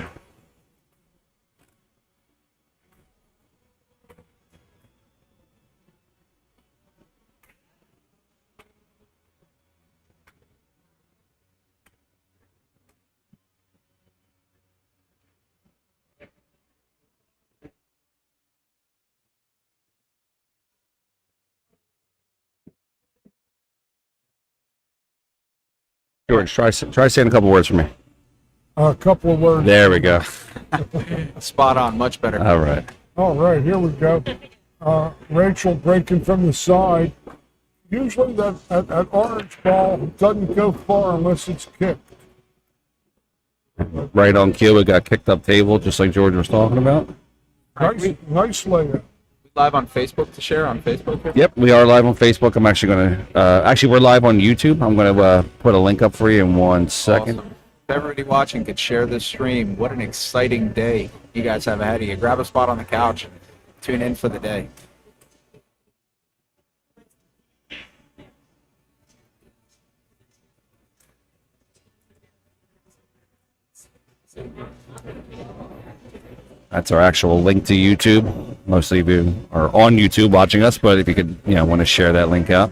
George, try saying a couple words for me. A couple of words. There we go. Spot on. Much better. All right. All right, here we go. Rachel breaking from the side. Usually that orange ball doesn't go far unless it's kicked. Right on cue, it got kicked up table, just like George was talking about. Nice layout. Live on Facebook to share on Facebook here? Yep, we are live on Facebook. I'm actually going to, actually, we're live on YouTube. I'm going to put a link up for you in 1 second. Awesome. If everybody watching could share this stream, what an exciting day you guys have ahead of you. Grab a spot on the couch and tune in for the day. That's our actual link to YouTube. Most of you are on YouTube watching us, but if you could, want to share that link out,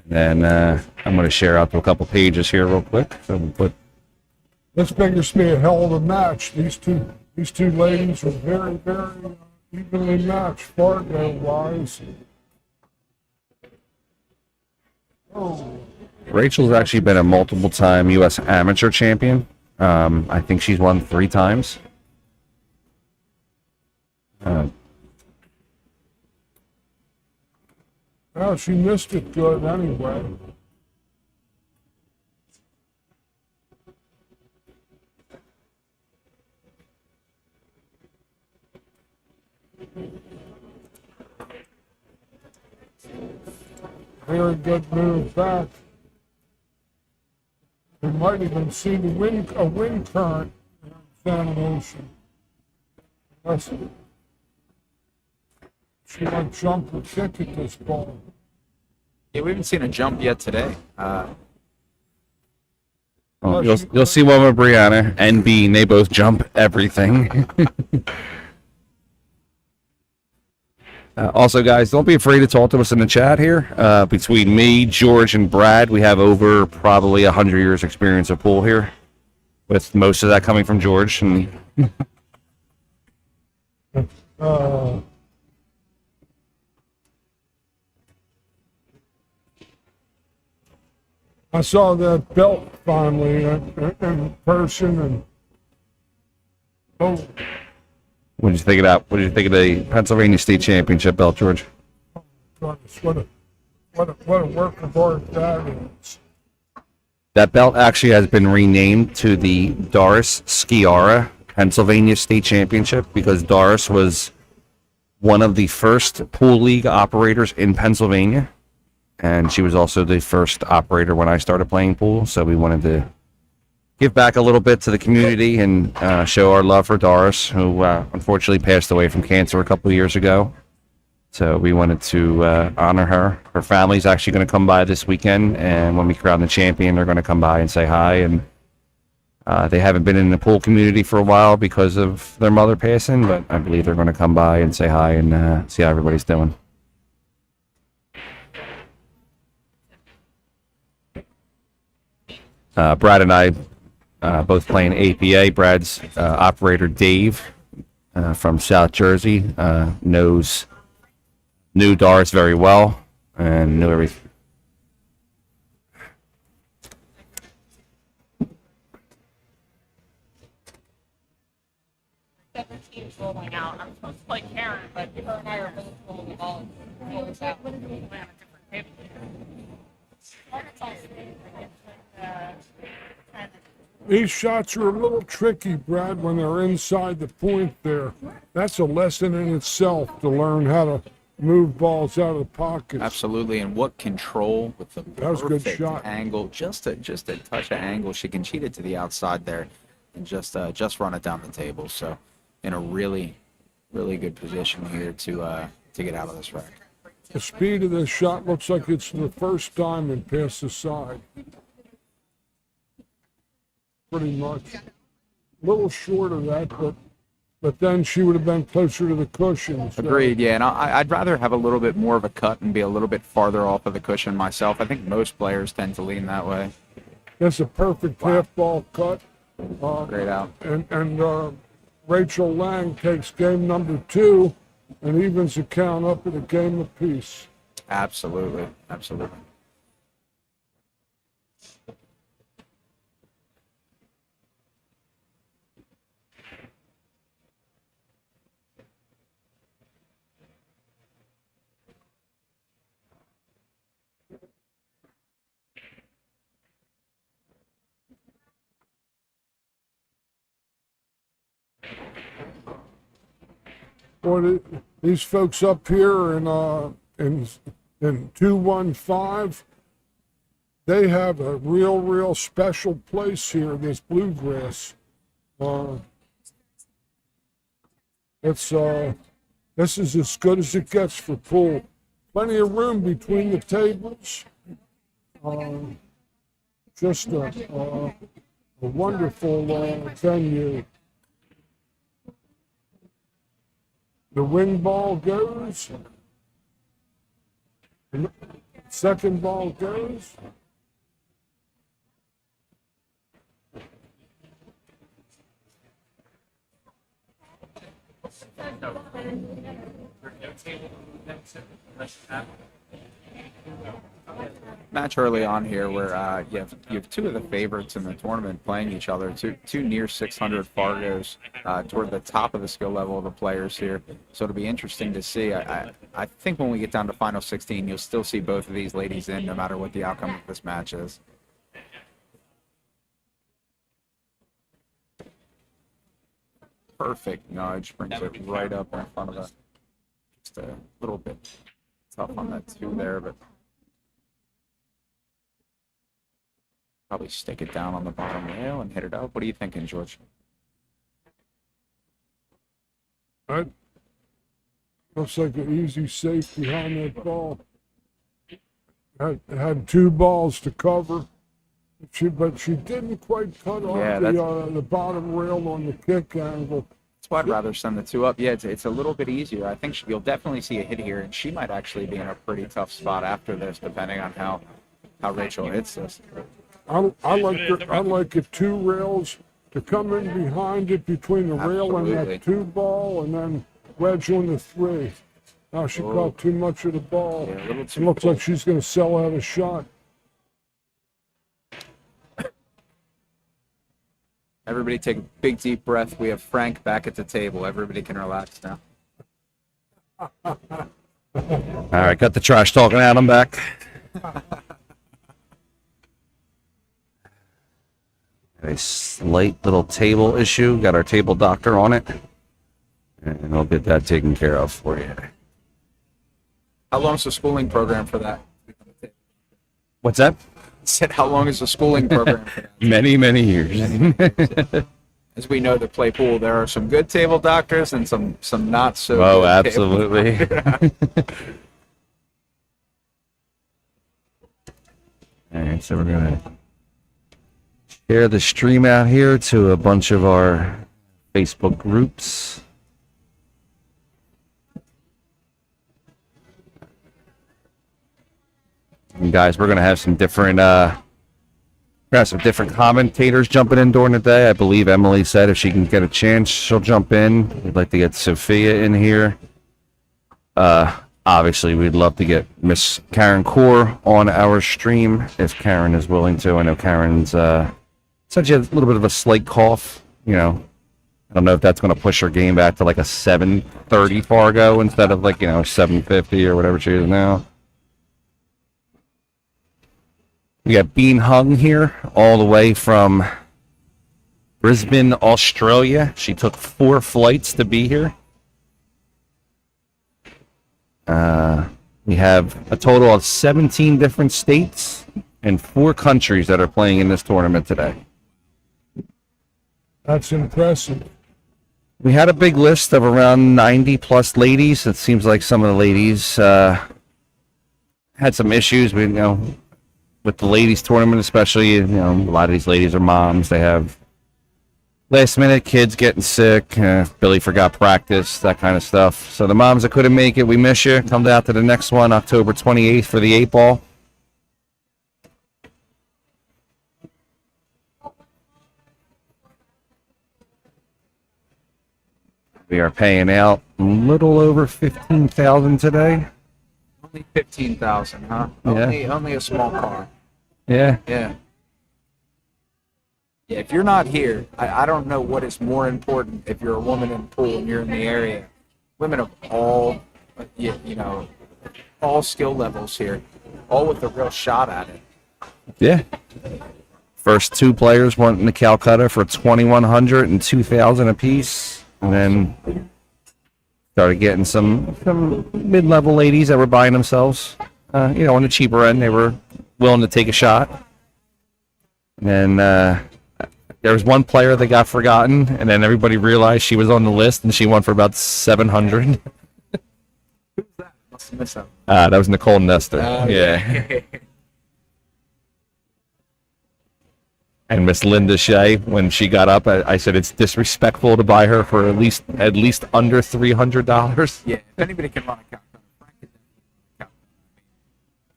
then I'm going to share out to a couple pages here real quick. So we'll put. This figures to be a hell of a match. These two ladies are very, very evenly matched, Fargo-wise. Oh. Rachel's actually been a multiple-time U.S. amateur champion. I think she's won 3 times. Well, she missed it good anyway. Very good move back. We might even see a wind current in examination. Unless she might jump or kick at this ball. Yeah, we haven't seen a jump yet today. You'll see one with Brianna and Bean. They both jump everything. Also, guys, don't be afraid to talk to us in the chat here. Between me, George, and Brad, we have over probably 100 years experience of pool here, with most of that coming from George. And I saw that belt finally in person, and what did you think of that? What did you think of the Pennsylvania State Championship belt, George? goodness, what a work of art that is. That belt actually has been renamed to the Doris Sciarra Pennsylvania State Championship because Doris was one of the first pool league operators in Pennsylvania, and she was also the first operator when I started playing pool. So we wanted to give back a little bit to the community and show our love for Doris, who unfortunately passed away from cancer a couple of years ago. So we wanted to honor her. Her family's actually going to come by this weekend, and when we crown the champion, they're going to come by and say hi. And they haven't been in the pool community for a while because of their mother passing, but I believe they're going to come by and say hi and see how everybody's doing. Brad and I both playing APA. Brad's operator Dave from South Jersey knew Doris very well and knew everything. Team's rolling out. I'm supposed to play Karen, but her and I are both rolling the ball. We're on a different table. These shots are a little tricky, Brad, when they're inside the point there. That's a lesson in itself to learn how to move balls out of the pockets. Absolutely, and what control with the That was a good perfect shot. angle, just a touch of angle. She can cheat it to the outside there, and just run it down the table. So, in a really, really good position here to get out of this rack. The speed of this shot looks like it's the first diamond past the side. Pretty much. A little short of that, but then she would have been closer to the cushion. So. Agreed, yeah, and I'd rather have a little bit more of a cut and be a little bit farther off of the cushion myself. I think most players tend to lean that way. That's a perfect half ball cut. Great out. And Rachel Lang takes game number 2 and evens the count up at a game apiece. Absolutely, absolutely. these folks up here in 215, they have a real special place here, this bluegrass. This is as good as it gets for pool. Plenty of room between the tables. Just a wonderful venue. The wing ball goes. The second ball goes. Match early on here where you have two of the favorites in the tournament playing each other, two near 600 Fargos toward the top of the skill level of the players here. So it'll be interesting to see. I think when we get down to final 16, you'll still see both of these ladies in no matter what the outcome of this match is. Perfect nudge, brings it right up in front of it. Just a little bit tough on that two there, but probably stick it down on the bottom rail and hit it out. What are you thinking, George? That looks like an easy safe behind that ball. Had two balls to cover, but she didn't quite cut off the bottom rail on the kick angle. That's why I'd rather send the two up. Yeah, it's a little bit easier. I think you'll definitely see a hit here, and she might actually be in a pretty tough spot after this, depending on how Rachel hits this. I like the two rails to come in behind it between the rail and that two ball, and then wedge on the three. Now she caught too much of the ball. Yeah, it looks like she's going to sell out a shot. Everybody take a big deep breath. We have Frank back at the table. Everybody can relax now. All right, got the trash talking out. I'm back. A slight little table issue. Got our table doctor on it. And I'll get that taken care of for you. How long is the schooling program for that? What's that? I said, how long is the schooling program for that? Many years. As we know, to play pool, there are some good table doctors and some not so Oh, good absolutely. All right, so we're going to share the stream out here to a bunch of our Facebook groups. And guys, we're going to have some different commentators jumping in during the day. I believe Emily said if she can get a chance, she'll jump in. We'd like to get Sophia in here. Obviously, we'd love to get Miss Karen Kaur on our stream if Karen is willing to. I know Karen's said she has a little bit of a slight cough. You know, I don't know if that's going to push her game back to like a 7:30 Fargo instead of like 7:50 or whatever she is now. We got Bean Hung here, all the way from Brisbane, Australia. She took 4 flights to be here. We have a total of 17 different states and 4 countries that are playing in this tournament today. That's impressive. We had a big list of around 90 plus ladies. It seems like some of the ladies had some issues. With the ladies tournament, especially, a lot of these ladies are moms. They have last minute kids getting sick. Billy forgot practice, that kind of stuff. So the moms that couldn't make it, we miss you. Come down to the next one, October 28th for the 8-ball. We are paying out a little over $15,000 today. Only 15,000, huh? Yeah. Only a small car. Yeah. Yeah. Yeah, if you're not here, I don't know what is more important if you're a woman in pool and you're in the area. Women of all, all skill levels here, all with a real shot at it. Yeah. First 2 players went into Calcutta for $2,100 and $2,000 apiece. And then Started getting some mid-level ladies that were buying themselves, on the cheaper end. They were willing to take a shot. And then there was one player that got forgotten, and then everybody realized she was on the list, and she won for about 700. Must have missed that. That was Nicole Nestor. Yeah. And Miss Linda Shea, when she got up, I said it's disrespectful to buy her for at least under $300. Yeah, if anybody can run a calculator, Frank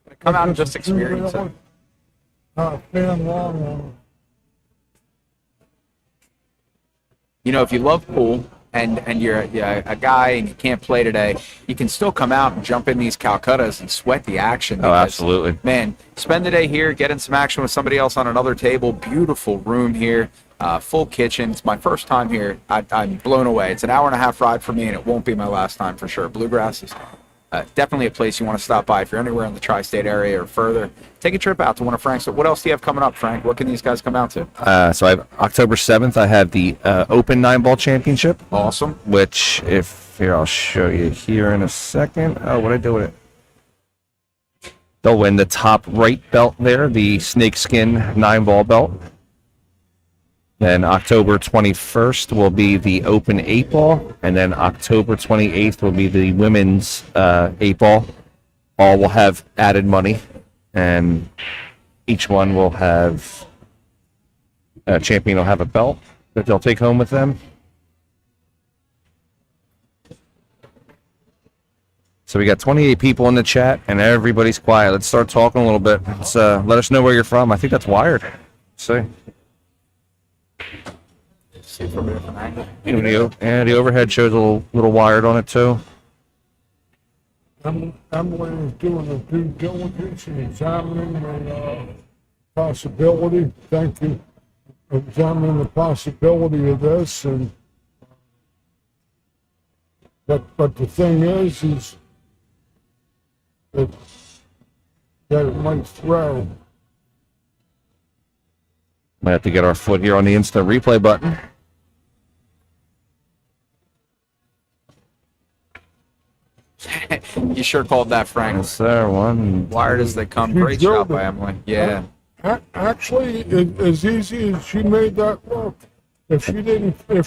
can come out and just experience it. You know, if you love pool and you're a guy and you can't play today, you can still come out and jump in these Calcuttas and sweat the action. Oh, absolutely. Man, spend the day here, get in some action with somebody else on another table. Beautiful room here, full kitchen. It's my first time here. I'm blown away. It's an hour and a half ride for me, and it won't be my last time for sure. Bluegrass is definitely a place you want to stop by if you're anywhere in the tri-state area or further. Take a trip out to one of Frank's. What else do you have coming up, Frank? What can these guys come out to? So I have October 7th, I have the Open 9-Ball Championship. Awesome. Which, here, I'll show you here in a second. Oh, what'd I do with it? They'll win the top right belt there, the snakeskin 9-ball belt. Then October 21st will be the Open 8-Ball, and then October 28th will be the Women's 8-Ball. All will have added money, and each one will have, a champion will have a belt that they'll take home with them. So we got 28 people in the chat, and everybody's quiet. Let's start talking a little bit. Let's, let us know where you're from. I think that's Wired. See? See from a different angle. The overhead shows a little wired on it too. I'm doing a due diligence and examining the possibility. Thank you. Examining the possibility of this, and but the thing is that it might throw. Might have to get our foot here on the instant replay button. You sure called that, Frank. Yes, sir. One. Wired as they come. Great job by Emily. Yeah. Actually, as easy as she made that look, if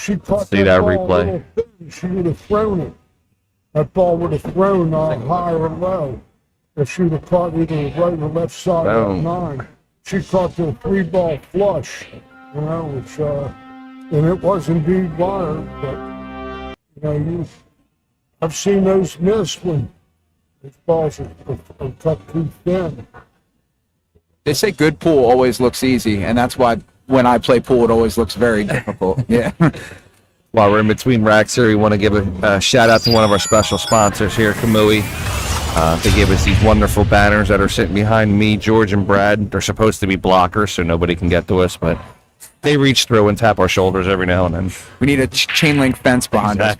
she caught See that ball replay. a little thin, she would have thrown it. That ball would have thrown high or low. If she would have caught either the right or left side of Boom. 9. She caught the 3-ball flush, which, and it was indeed wired, but, I've seen those miss when these balls are cut too thin. They say good pool always looks easy, and that's why when I play pool, it always looks very difficult. Yeah. While we're in between racks here, we want to give a shout out to one of our special sponsors here, Kamui. They gave us these wonderful banners that are sitting behind me, George, and Brad. They're supposed to be blockers, so nobody can get to us, but they reach through and tap our shoulders every now and then. We need a chain link fence behind us.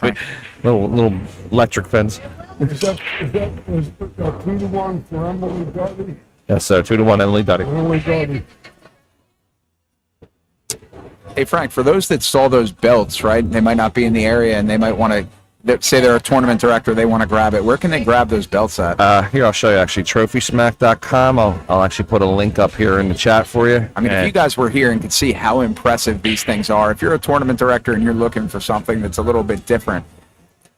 Little electric fence. Is that 2-1 for Emily Duddy? Yes, so 2-1 Emily Duddy. Emily Duddy. Hey, Frank, for those that saw those belts, right, they might not be in the area, and they might want to, say they're a tournament director, they want to grab it. Where can they grab those belts at? Here, I'll show you, actually, trophysmack.com. I'll actually put a link up here in the chat for you. I mean, if you guys were here and could see how impressive these things are, if you're a tournament director and you're looking for something that's a little bit different,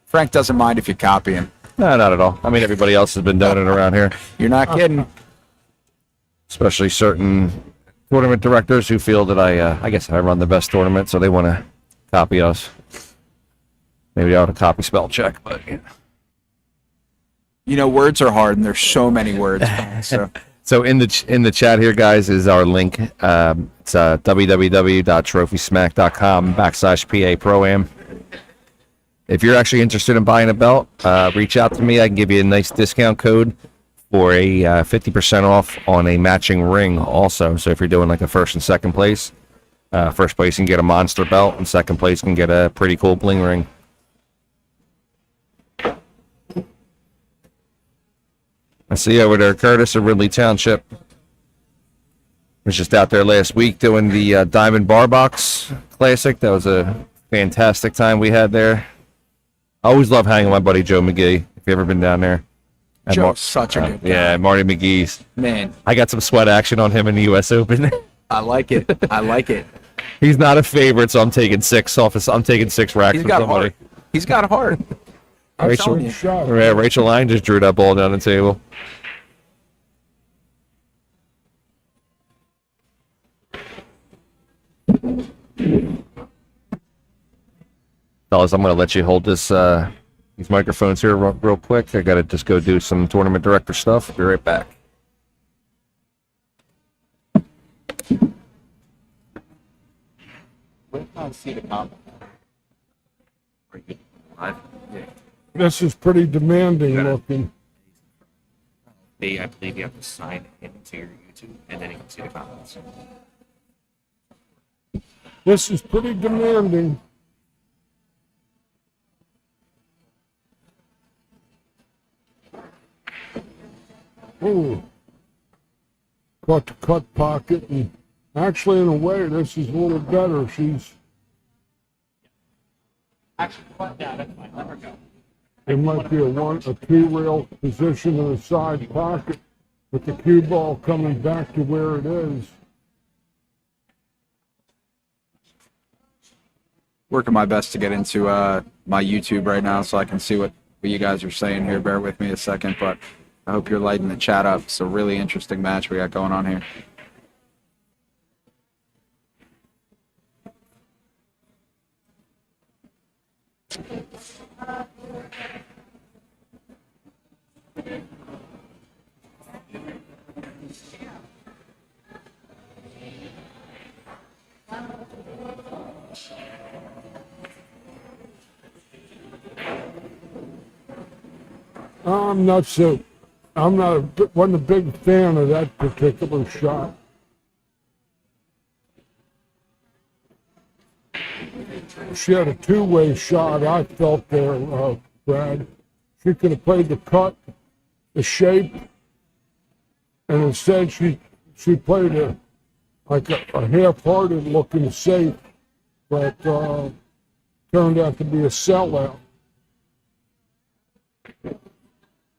Frank doesn't mind if you copy him. No, not at all. I mean, everybody else has been doing it around here. You're not kidding. Especially certain tournament directors who feel that I guess I run the best tournament, so they want to copy us. Maybe I ought to copy spell check, but Words are hard, and there's so many words. So in the chat here, guys, is our link. It's www.trophysmack.com/PA Pro-Am. If you're actually interested in buying a belt, reach out to me. I can give you a nice discount code for a 50% off on a matching ring also. So if you're doing like a first and second place, first place can get a monster belt, and second place can get a pretty cool bling ring. I see over there Curtis of Ridley Township. Was just out there last week doing the Diamond Bar Box Classic. That was a fantastic time we had there. I always love hanging with my buddy Joe McGee. If you ever been down there. And Joe's such a good guy. Yeah, Marty McGee's. Man, I got some sweat action on him in the U.S. Open. I like it. I like it. He's not a favorite, so I'm taking 6 off. I'm taking 6 racks He's from got somebody. heart. He's got heart. I'm Rachel, telling you. Shot. yeah, Rachel Line just drew that ball down the table. Fellas, I'm going to let you hold this these microphones here real quick. I got to just go do some tournament director stuff. Be right back. Wait till I see the comment. Are you live? Yeah. This is pretty demanding looking. I believe you have to sign into your YouTube, and then you can see the comments. This is pretty demanding. Ooh. Caught the cut pocket, and actually, in a way, this is a little better. She's. Actually, yeah, that's fine. Let her go. It might be a two rail position in the side pocket, with the cue ball coming back to where it is. Working my best to get into my YouTube right now so I can see what you guys are saying here. Bear with me a second, but I hope you're lighting the chat up. It's a really interesting match we got going on here. Wasn't a big fan of that particular shot. She had a two-way shot, I felt there, Brad. She could have played the cut, the shape, and instead she played a half-hearted looking safe, but turned out to be a sellout.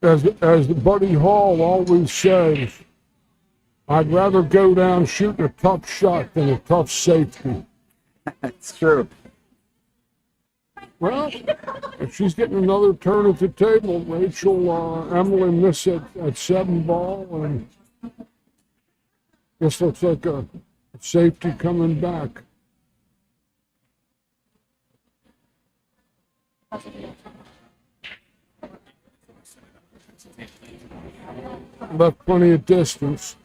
As Buddy Hall always says, I'd rather go down shooting a tough shot than a tough safety. It's true. Well, if she's getting another turn at the table, Rachel, Emily missed at 7 ball, and this looks like a safety coming back. Left plenty of distance.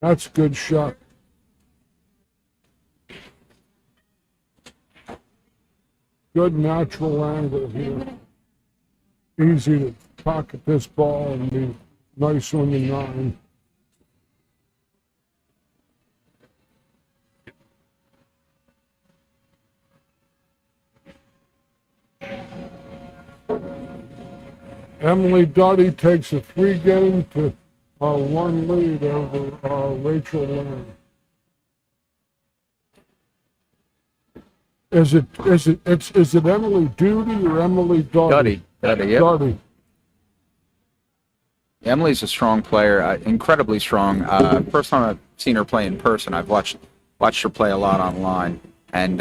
That's a good shot. Good natural angle here. Easy to pocket this ball and be nice on the 9. Emily Duddy takes a 3-game to 1 lead over Rachel Lynn. Is it Emily Duty or Emily Duddy? Duddy, yep. Duddy. Emily's a strong player, incredibly strong. First time I've seen her play in person. I've watched her play a lot online, and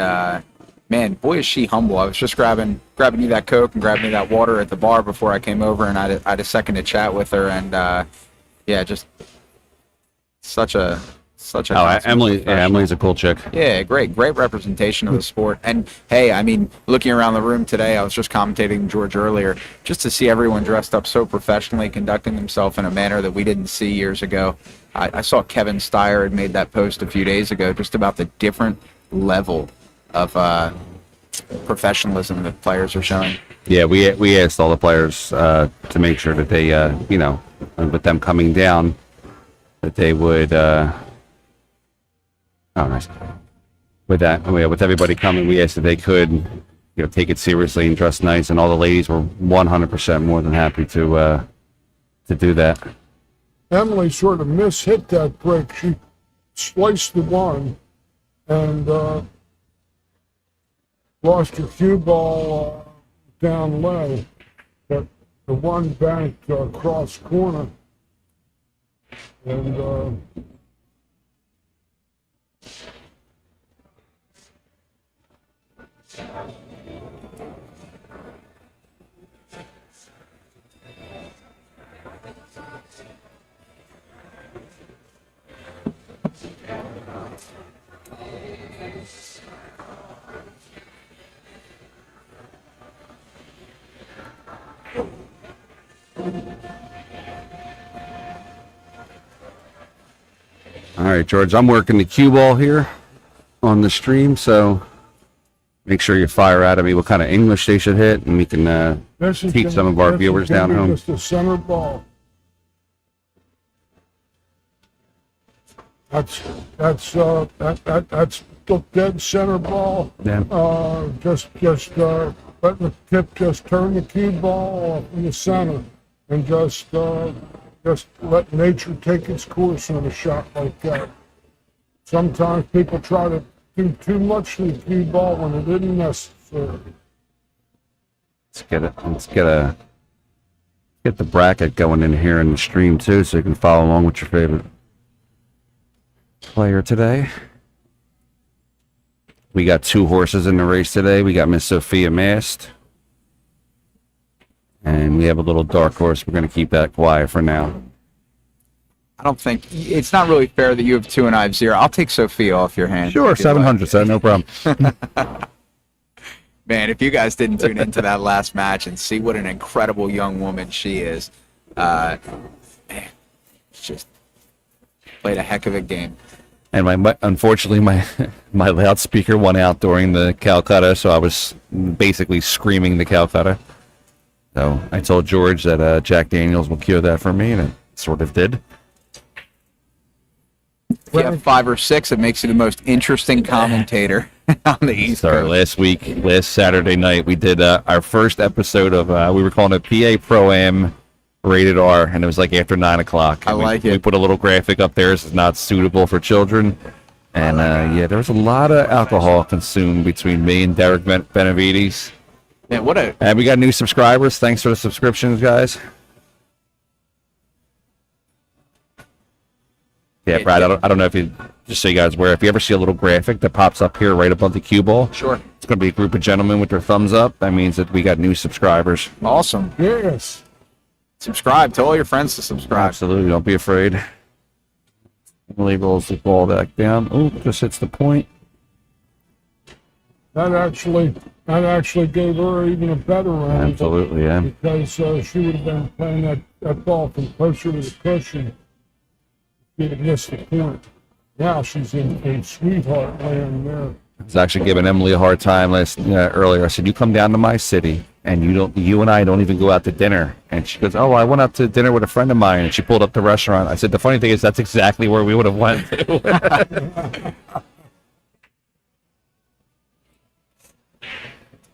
man, boy is she humble. I was just grabbing you that Coke and grabbing me that water at the bar before I came over, and I had a second to chat with her, and yeah, just such a Emily's a cool chick. Yeah, great representation of the sport. And hey, I mean, looking around the room today, I was just commentating George earlier, just to see everyone dressed up so professionally, conducting themselves in a manner that we didn't see years ago. I saw Kevin Steyer had made that post a few days ago, just about the different level professionalism that players are showing. Yeah, we asked all the players to make sure that they, with them coming down, that they would. Oh, nice. With everybody coming, we asked if they could, take it seriously and dress nice, and all the ladies were 100% more than happy to do that. Emily sort of mishit that break. She sliced the one and lost her cue ball down low, but the one banked cross corner, and All right, George, I'm working the cue ball here on the stream, so make sure you fire out at me what kind of English they should hit, and we can teach some of our viewers down home. Just a center ball. That's the dead center ball. Yeah. Just let the tip just turn the cue ball off in the center, and just let nature take its course on a shot like that. Sometimes people try to do too much to the cue ball when it isn't necessary. Let's get the bracket going in here in the stream too, so you can follow along with your favorite player today. We got 2 horses in the race today. We got Miss Sophia Mast, and we have a little dark horse. We're going to keep that quiet for now. I don't think it's not really fair that you have 2 and I have 0. I'll take Sophia off your hand. Sure, 700, so no problem. Man, if you guys didn't tune into that last match and see what an incredible young woman she is, man, she just played a heck of a game. And unfortunately, my loudspeaker went out during the Calcutta, so I was basically screaming the Calcutta. So I told George that Jack Daniels will cure that for me, and it sort of did. If you have 5 or 6, it makes you the most interesting commentator on the East Coast. Last Saturday night, we did our first episode of, we were calling it PA Pro-Am Rated R, and it was like after 9 o'clock. I like it. We put a little graphic up there. This is not suitable for children. And yeah, there was a lot of alcohol consumed between me and Derek Benavides. Man, and we got new subscribers. Thanks for the subscriptions, guys. Yeah, Brad, I don't know if you, just so you guys aware, if you ever see a little graphic that pops up here right above the cue ball, sure, it's going to be a group of gentlemen with their thumbs up. That means that we got new subscribers. Awesome. Yes. Subscribe. Tell all your friends to subscribe. Absolutely. Don't be afraid. Emily rolls the ball back down. Oh, just hits the point. That actually gave her even a better round. Absolutely, yeah. Because she would have been playing that ball from closer to the cushion. She'd have missed the point. Now she's in sweetheart land there. I was actually giving Emily a hard time earlier. I said, "You come down to my city, and you and I don't even go out to dinner." And she goes, "Oh, I went out to dinner with a friend of mine," and she pulled up the restaurant. I said, "The funny thing is, that's exactly where we would have went to."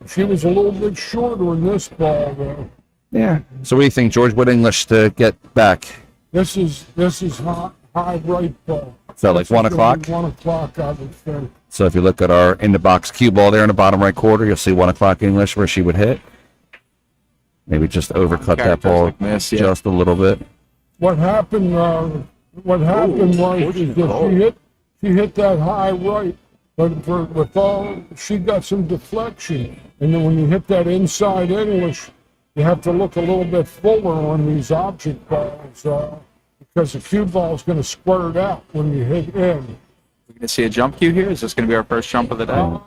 She was a little bit shorter in this ball, though. Yeah. So what do you think, George? What English to get back? This is high right ball. So like 1 o'clock? 1 o'clock, I would think. So if you look at our in the box cue ball there in the bottom right quarter, you'll see 1 o'clock English where she would hit. Maybe just overcut that ball just a little bit. What happened was that she hit that high right, but she got some deflection. And then when you hit that inside English, you have to look a little bit fuller on these object balls because the cue ball is going to squirt out when you hit in. We're going to see a jump cue here. Is this going to be our first jump of the day?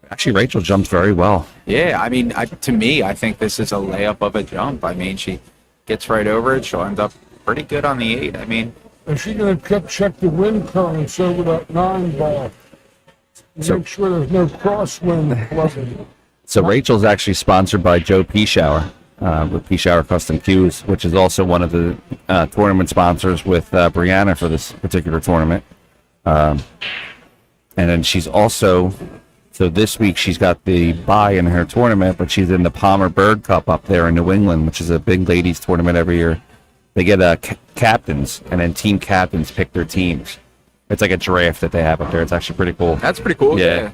Actually, Rachel jumps very well. Yeah, I mean, to me, I think this is a layup of a jump. I mean, she gets right over it. She'll end up pretty good on the 8. I mean, is she going to check the wind currents over that 9 ball? So- make sure there's no crosswind blowing. So Rachel's actually sponsored by Joe Pechauer with Pechauer Custom Cues, which is also one of the tournament sponsors with Brianna for this particular tournament. And then she's also, so this week she's got the bye in her tournament, but she's in the Palmer Bird Cup up there in New England, which is a big ladies tournament every year. They get captains, and then team captains pick their teams. It's like a draft that they have up there. It's actually pretty cool. That's pretty cool. Yeah.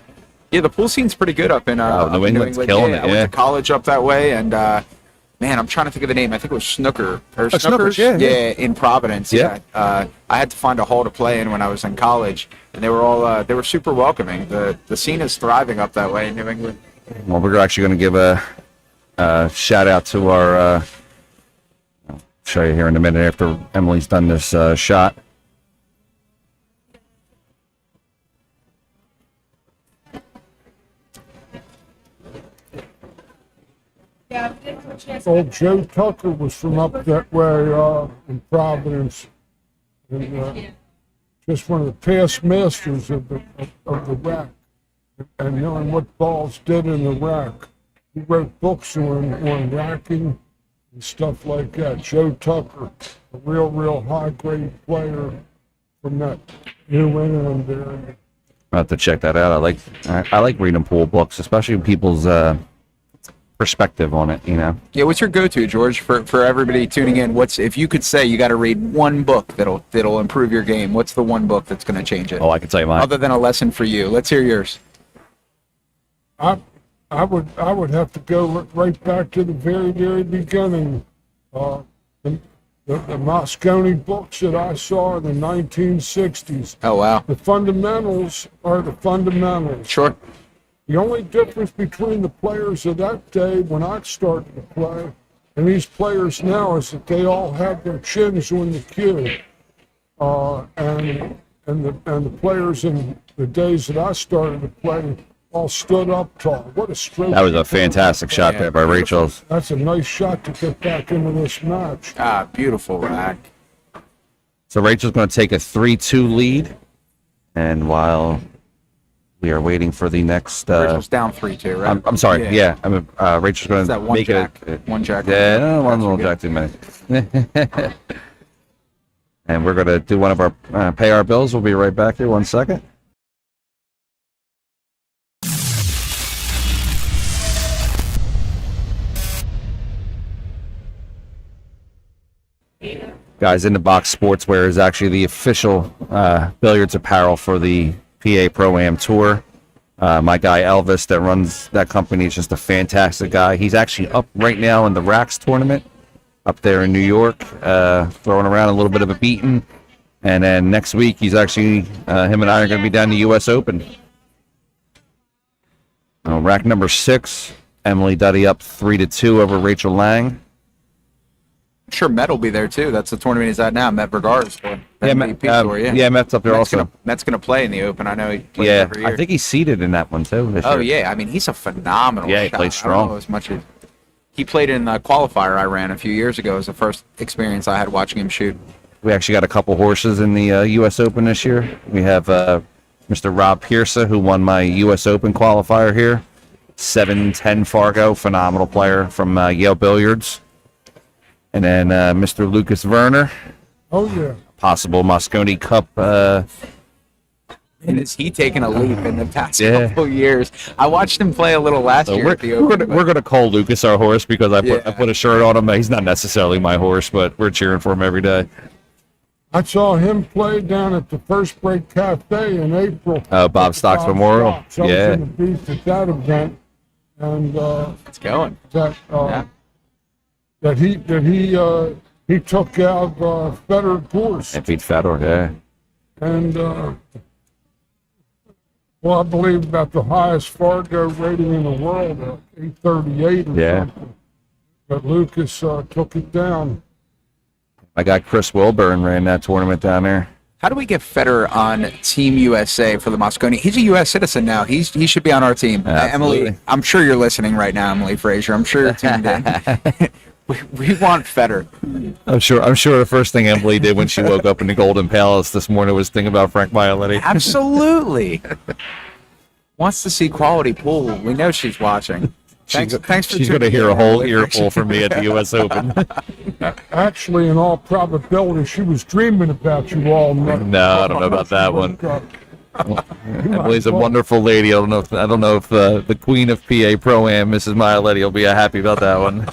Yeah, the pool scene's pretty good up in New England's killing it, I went to college up that way, and man, I'm trying to think of the name. I think it was Snooker or Snooker's, Snookers. yeah. In Providence. Yeah. I had to find a hall to play in when I was in college, and they were all they were super welcoming. The scene is thriving up that way in New England. Well, we're actually going to give a shout out to our. I'll show you here in a minute after Emily's done this shot. Yeah, we didn't have a chance. Old Joe Tucker was from up that way in Providence. And just one of the past masters of the rack. And knowing what balls did in the rack. He wrote books on racking and stuff like that. Joe Tucker, a real high-grade player from that New England area. I'll have to check that out. I like reading pool books, especially people's perspective on it. You know. Yeah, what's your go-to, George, for everybody tuning in? What's if you could say you got to read one book that'll improve your game? What's the one book that's going to change it? Oh, I can tell you mine. Other than a lesson for you, let's hear yours. I would have to go right back to the very beginning. The Moscone books that I saw in the 1960s. Oh wow, The fundamentals are the fundamentals. sure. The only difference between the players of that day when I started to play and these players now is that they all have their chins on the cue. And the players in the days that I started to play all stood up tall. What a stroke. That was a fantastic shot there by Rachel. That's a nice shot to get back into this match. Beautiful rack. So Rachel's going to take a 3-2 lead, and while we are waiting for the next. Rachel's down 3-2, right? I'm sorry. Yeah, Rachel's going Is that to one make jack? it. One jack. Yeah, no, one little That's jack too many. And we're going to do one of our pay our bills. We'll be right back here. 1 second. Guys, In the Box Sportswear is actually the official billiards apparel for the PA Pro-Am Tour. My guy Elvis that runs that company is just a fantastic guy. He's actually up right now in the Racks tournament up there in New York, throwing around a little bit of a beating. And then next week, he's actually, him and I are going to be down the U.S. Open. Rack number 6, Emily Duddy up 3-2 over Rachel Lang. I'm sure Met will be there too. That's the tournament he's at now. Met Vergara's for MVP tour, yeah, Matt's up there also. Met's gonna play in the Open. I know he plays Yeah, every year. I think he's seeded in that one too this Oh year. yeah, I mean he's a phenomenal. Yeah, he shot. played I don't strong. know as much as he played in the qualifier I ran a few years ago. It was the first experience I had watching him shoot. We actually got a couple horses in the U.S. Open this year. We have Mr. Rob Pierce, who won my U.S. Open qualifier here. 7-10 Fargo, phenomenal player from Yale Billiards. And then Mr. Lucas Werner, Oh, yeah. possible Moscone Cup. And is he taking a leap in the past Yeah. couple years? I watched him play a little last So year we're, at the Open. we're gonna call Lucas our horse because I Yeah. put a shirt on him. He's not necessarily my horse, but we're cheering for him every day. I saw him play down at the First Break Cafe in April. Bob Stocks Memorial. Stocks. I was Yeah. in the booth at that event. And It's going. that he took out Federer course. And beat Fedor, yeah. And well, I believe about the highest Fargo rating in the world, 838 or Yeah. something. But Lucas took it down. I got Chris Wilburn ran that tournament down there. How do we get Federer on Team USA for the Moscone? He's a U.S. citizen now. He should be on our team. Absolutely. Emily, I'm sure you're listening right now, Emily Frazier. I'm sure you're tuned in. we want Federer. I'm sure the first thing Emily did when she woke up in the Golden Palace this morning was think about Frank Mialetti. Absolutely. wants to see quality pool. We know she's watching. Thanks for She's going to tuning hear a in, whole Emily. earful from me at the U.S. Open. Actually, in all probability, she was dreaming about you all night. No, I don't know about that one. Emily's a wonderful lady. I don't know if the queen of PA Pro-Am, Mrs. Miletti, will be happy about that one.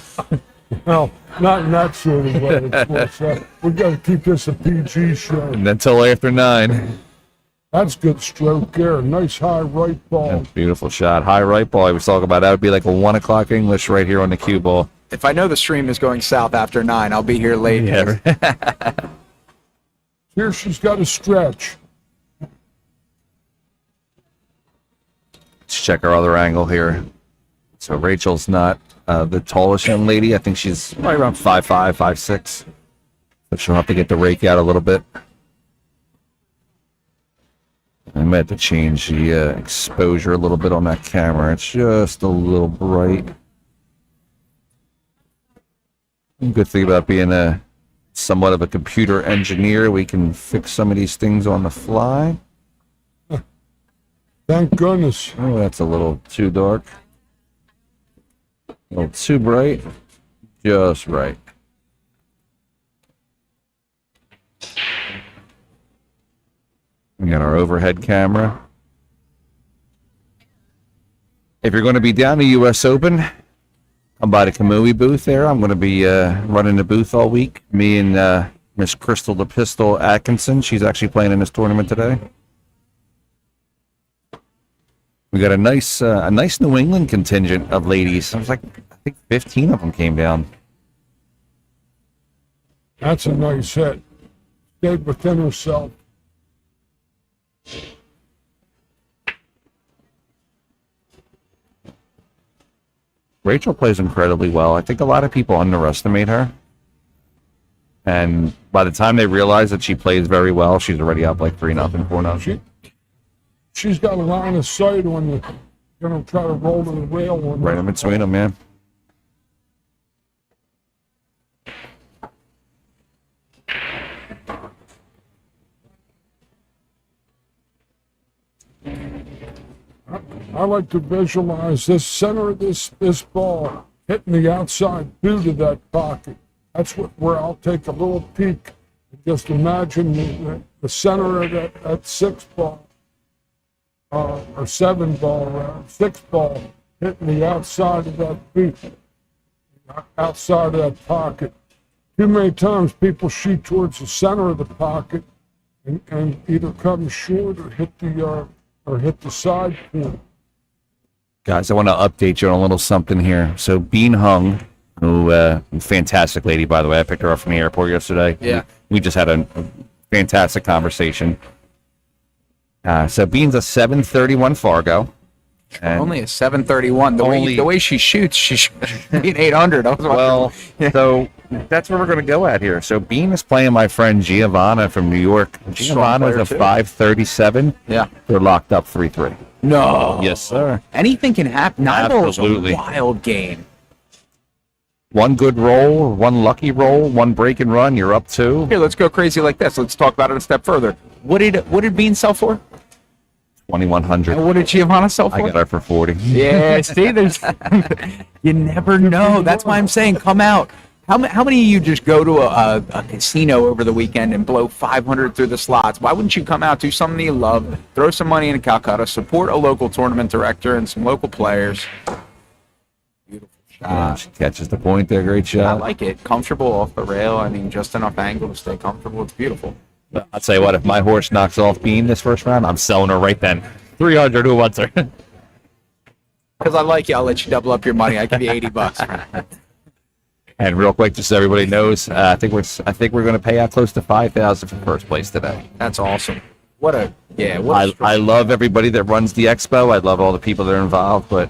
Well, not in that sort of way, of course. We got to keep this a PG show. And until after 9. That's good stroke there. Nice high right ball. Beautiful shot. High right ball I was talking about. That would be like a 1 o'clock English right here on the cue ball. If I know the stream is going south after 9, I'll be here late. Yeah. Here she's got a stretch. Let's check our other angle here. So Rachel's not the tallest young lady. I think she's right around 5'5", 5'6". But she'll have to get the rake out a little bit. I might have to change the exposure a little bit on that camera. It's just a little bright. Good thing about being somewhat of a computer engineer, we can fix some of these things on the fly. Thank goodness. Oh, that's a little too dark. A little too bright. Just right. We got our overhead camera. If you're going to be down the U.S. Open, come by the Kamui booth there. I'm going to be running the booth all week. Me and Miss Crystal the Pistol Atkinson. She's actually playing in this tournament today. We got a nice New England contingent of ladies. I think 15 of them came down. That's a nice hit. Stayed within herself. Rachel plays incredibly well. I think a lot of people underestimate her. And by the time they realize that she plays very well, she's already up like 3-0, 4-0. She's got a line of sight on the, try to roll to the rail on Right in between them, man. I like to visualize this center of this ball hitting the outside boot of that pocket. That's where I'll take a little peek. Just imagine the center of that 6 ball, or 7 ball, 6 ball hitting the outside of that boot, outside of that pocket. Too many times people shoot towards the center of the pocket and either come short or hit the side point. Guys, I want to update you on a little something here. So Bean Hung, who fantastic lady, by the way. I picked her up from the airport yesterday. Yeah. We just had a fantastic conversation. So Bean's a 731 Fargo. And Only a 731. The way she shoots, she's being 800. So that's where we're going to go at here. So Bean is playing my friend Giovanna from New York. Giovanna is a 537. Yeah. They're locked up 3-3. No. Yes, sir. Anything can happen. Absolutely. Is a wild game. One good roll, one lucky roll, one break and run, you're up 2. Here, let's go crazy like this. Let's talk about it a step further. What did Bean sell for? 2,100. And what did Giovanna sell for? I got her for 40. Yeah, see, there's you never know. That's why I'm saying come out. How many of you just go to a casino over the weekend and blow 500 through the slots? Why wouldn't you come out, do something you love, throw some money in Calcutta, support a local tournament director and some local players? Beautiful shot. She catches the point there. Great I shot. like it. Comfortable off the rail. I mean, just enough angle to stay comfortable. It's beautiful. I'll tell you what, if my horse knocks off Bean this first round, I'm selling her right then. 300, who wants her? Because I like you, I'll let you double up your money. I give you $80. And real quick, just so everybody knows, I think we're going to pay out close to $5,000 for first place today. That's awesome. I love everybody that runs the expo. I love all the people that are involved, but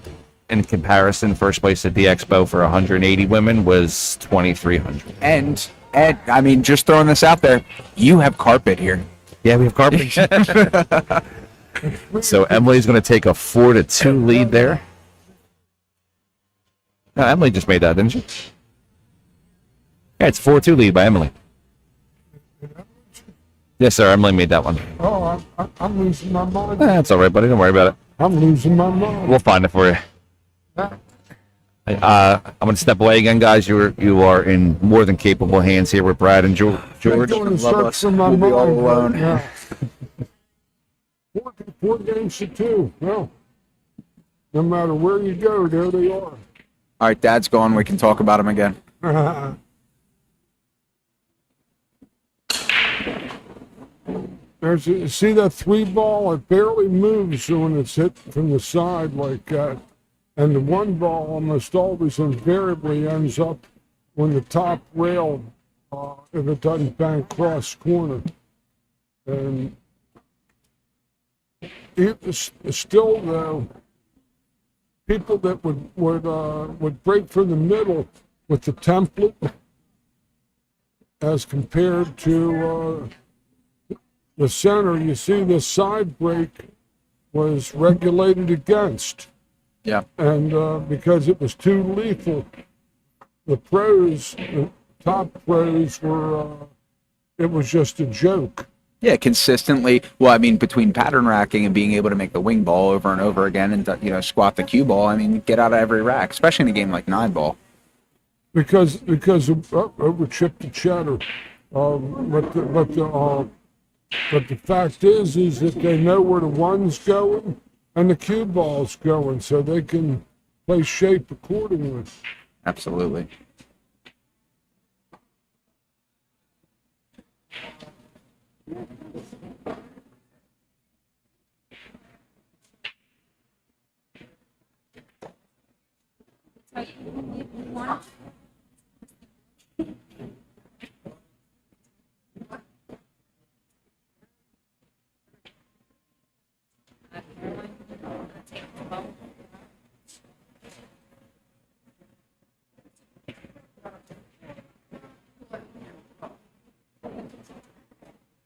in comparison, first place at the expo for 180 women was 2,300. And Ed, I mean, just throwing this out there, you have carpet here. Yeah, we have carpet. So Emily's going to take a 4-2 lead there. No, Emily just made that, didn't she? Yeah, it's 4-2 lead by Emily. Yes, sir. Emily made that one. Oh, I'm losing my mind. That's all right, buddy. Don't worry about it. I'm losing my mind. We'll find it for you. I'm going to step away again, guys. You are in more than capable hands here with Brad and George. I'm doing a Love search us. for my We'll be all mind alone. right now. Four games to 2. Well, no matter where you go, there they are. All right, Dad's gone. We can talk about him again. See that 3 ball? It barely moves when it's hit from the side like that. And the 1 ball almost always invariably ends up on the top rail if it doesn't bank cross corner. And still, though, people that would break from the middle with the template as compared to the center, you see the side break was regulated against. Yeah. And because it was too lethal, the top pros it was just a joke. Yeah, consistently. Well, I mean, between pattern racking and being able to make the wing ball over and over again and, squat the cue ball, I mean, get out of every rack, especially in a game like 9 ball. Because of over chip to cheddar. But the fact is that they know where the 1's going and the cue ball's going, so they can play shape accordingly. Absolutely.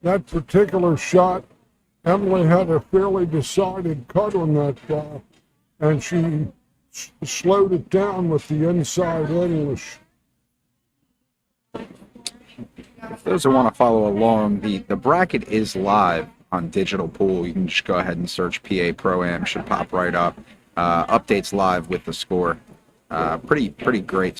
That particular shot, Emily had a fairly decided cut on that ball, and she slowed it down with the inside English. For those who want to follow along, the bracket is live on Digital Pool. You can just go ahead and search PA Pro-Am, should pop right up. Updates live with the score. Pretty great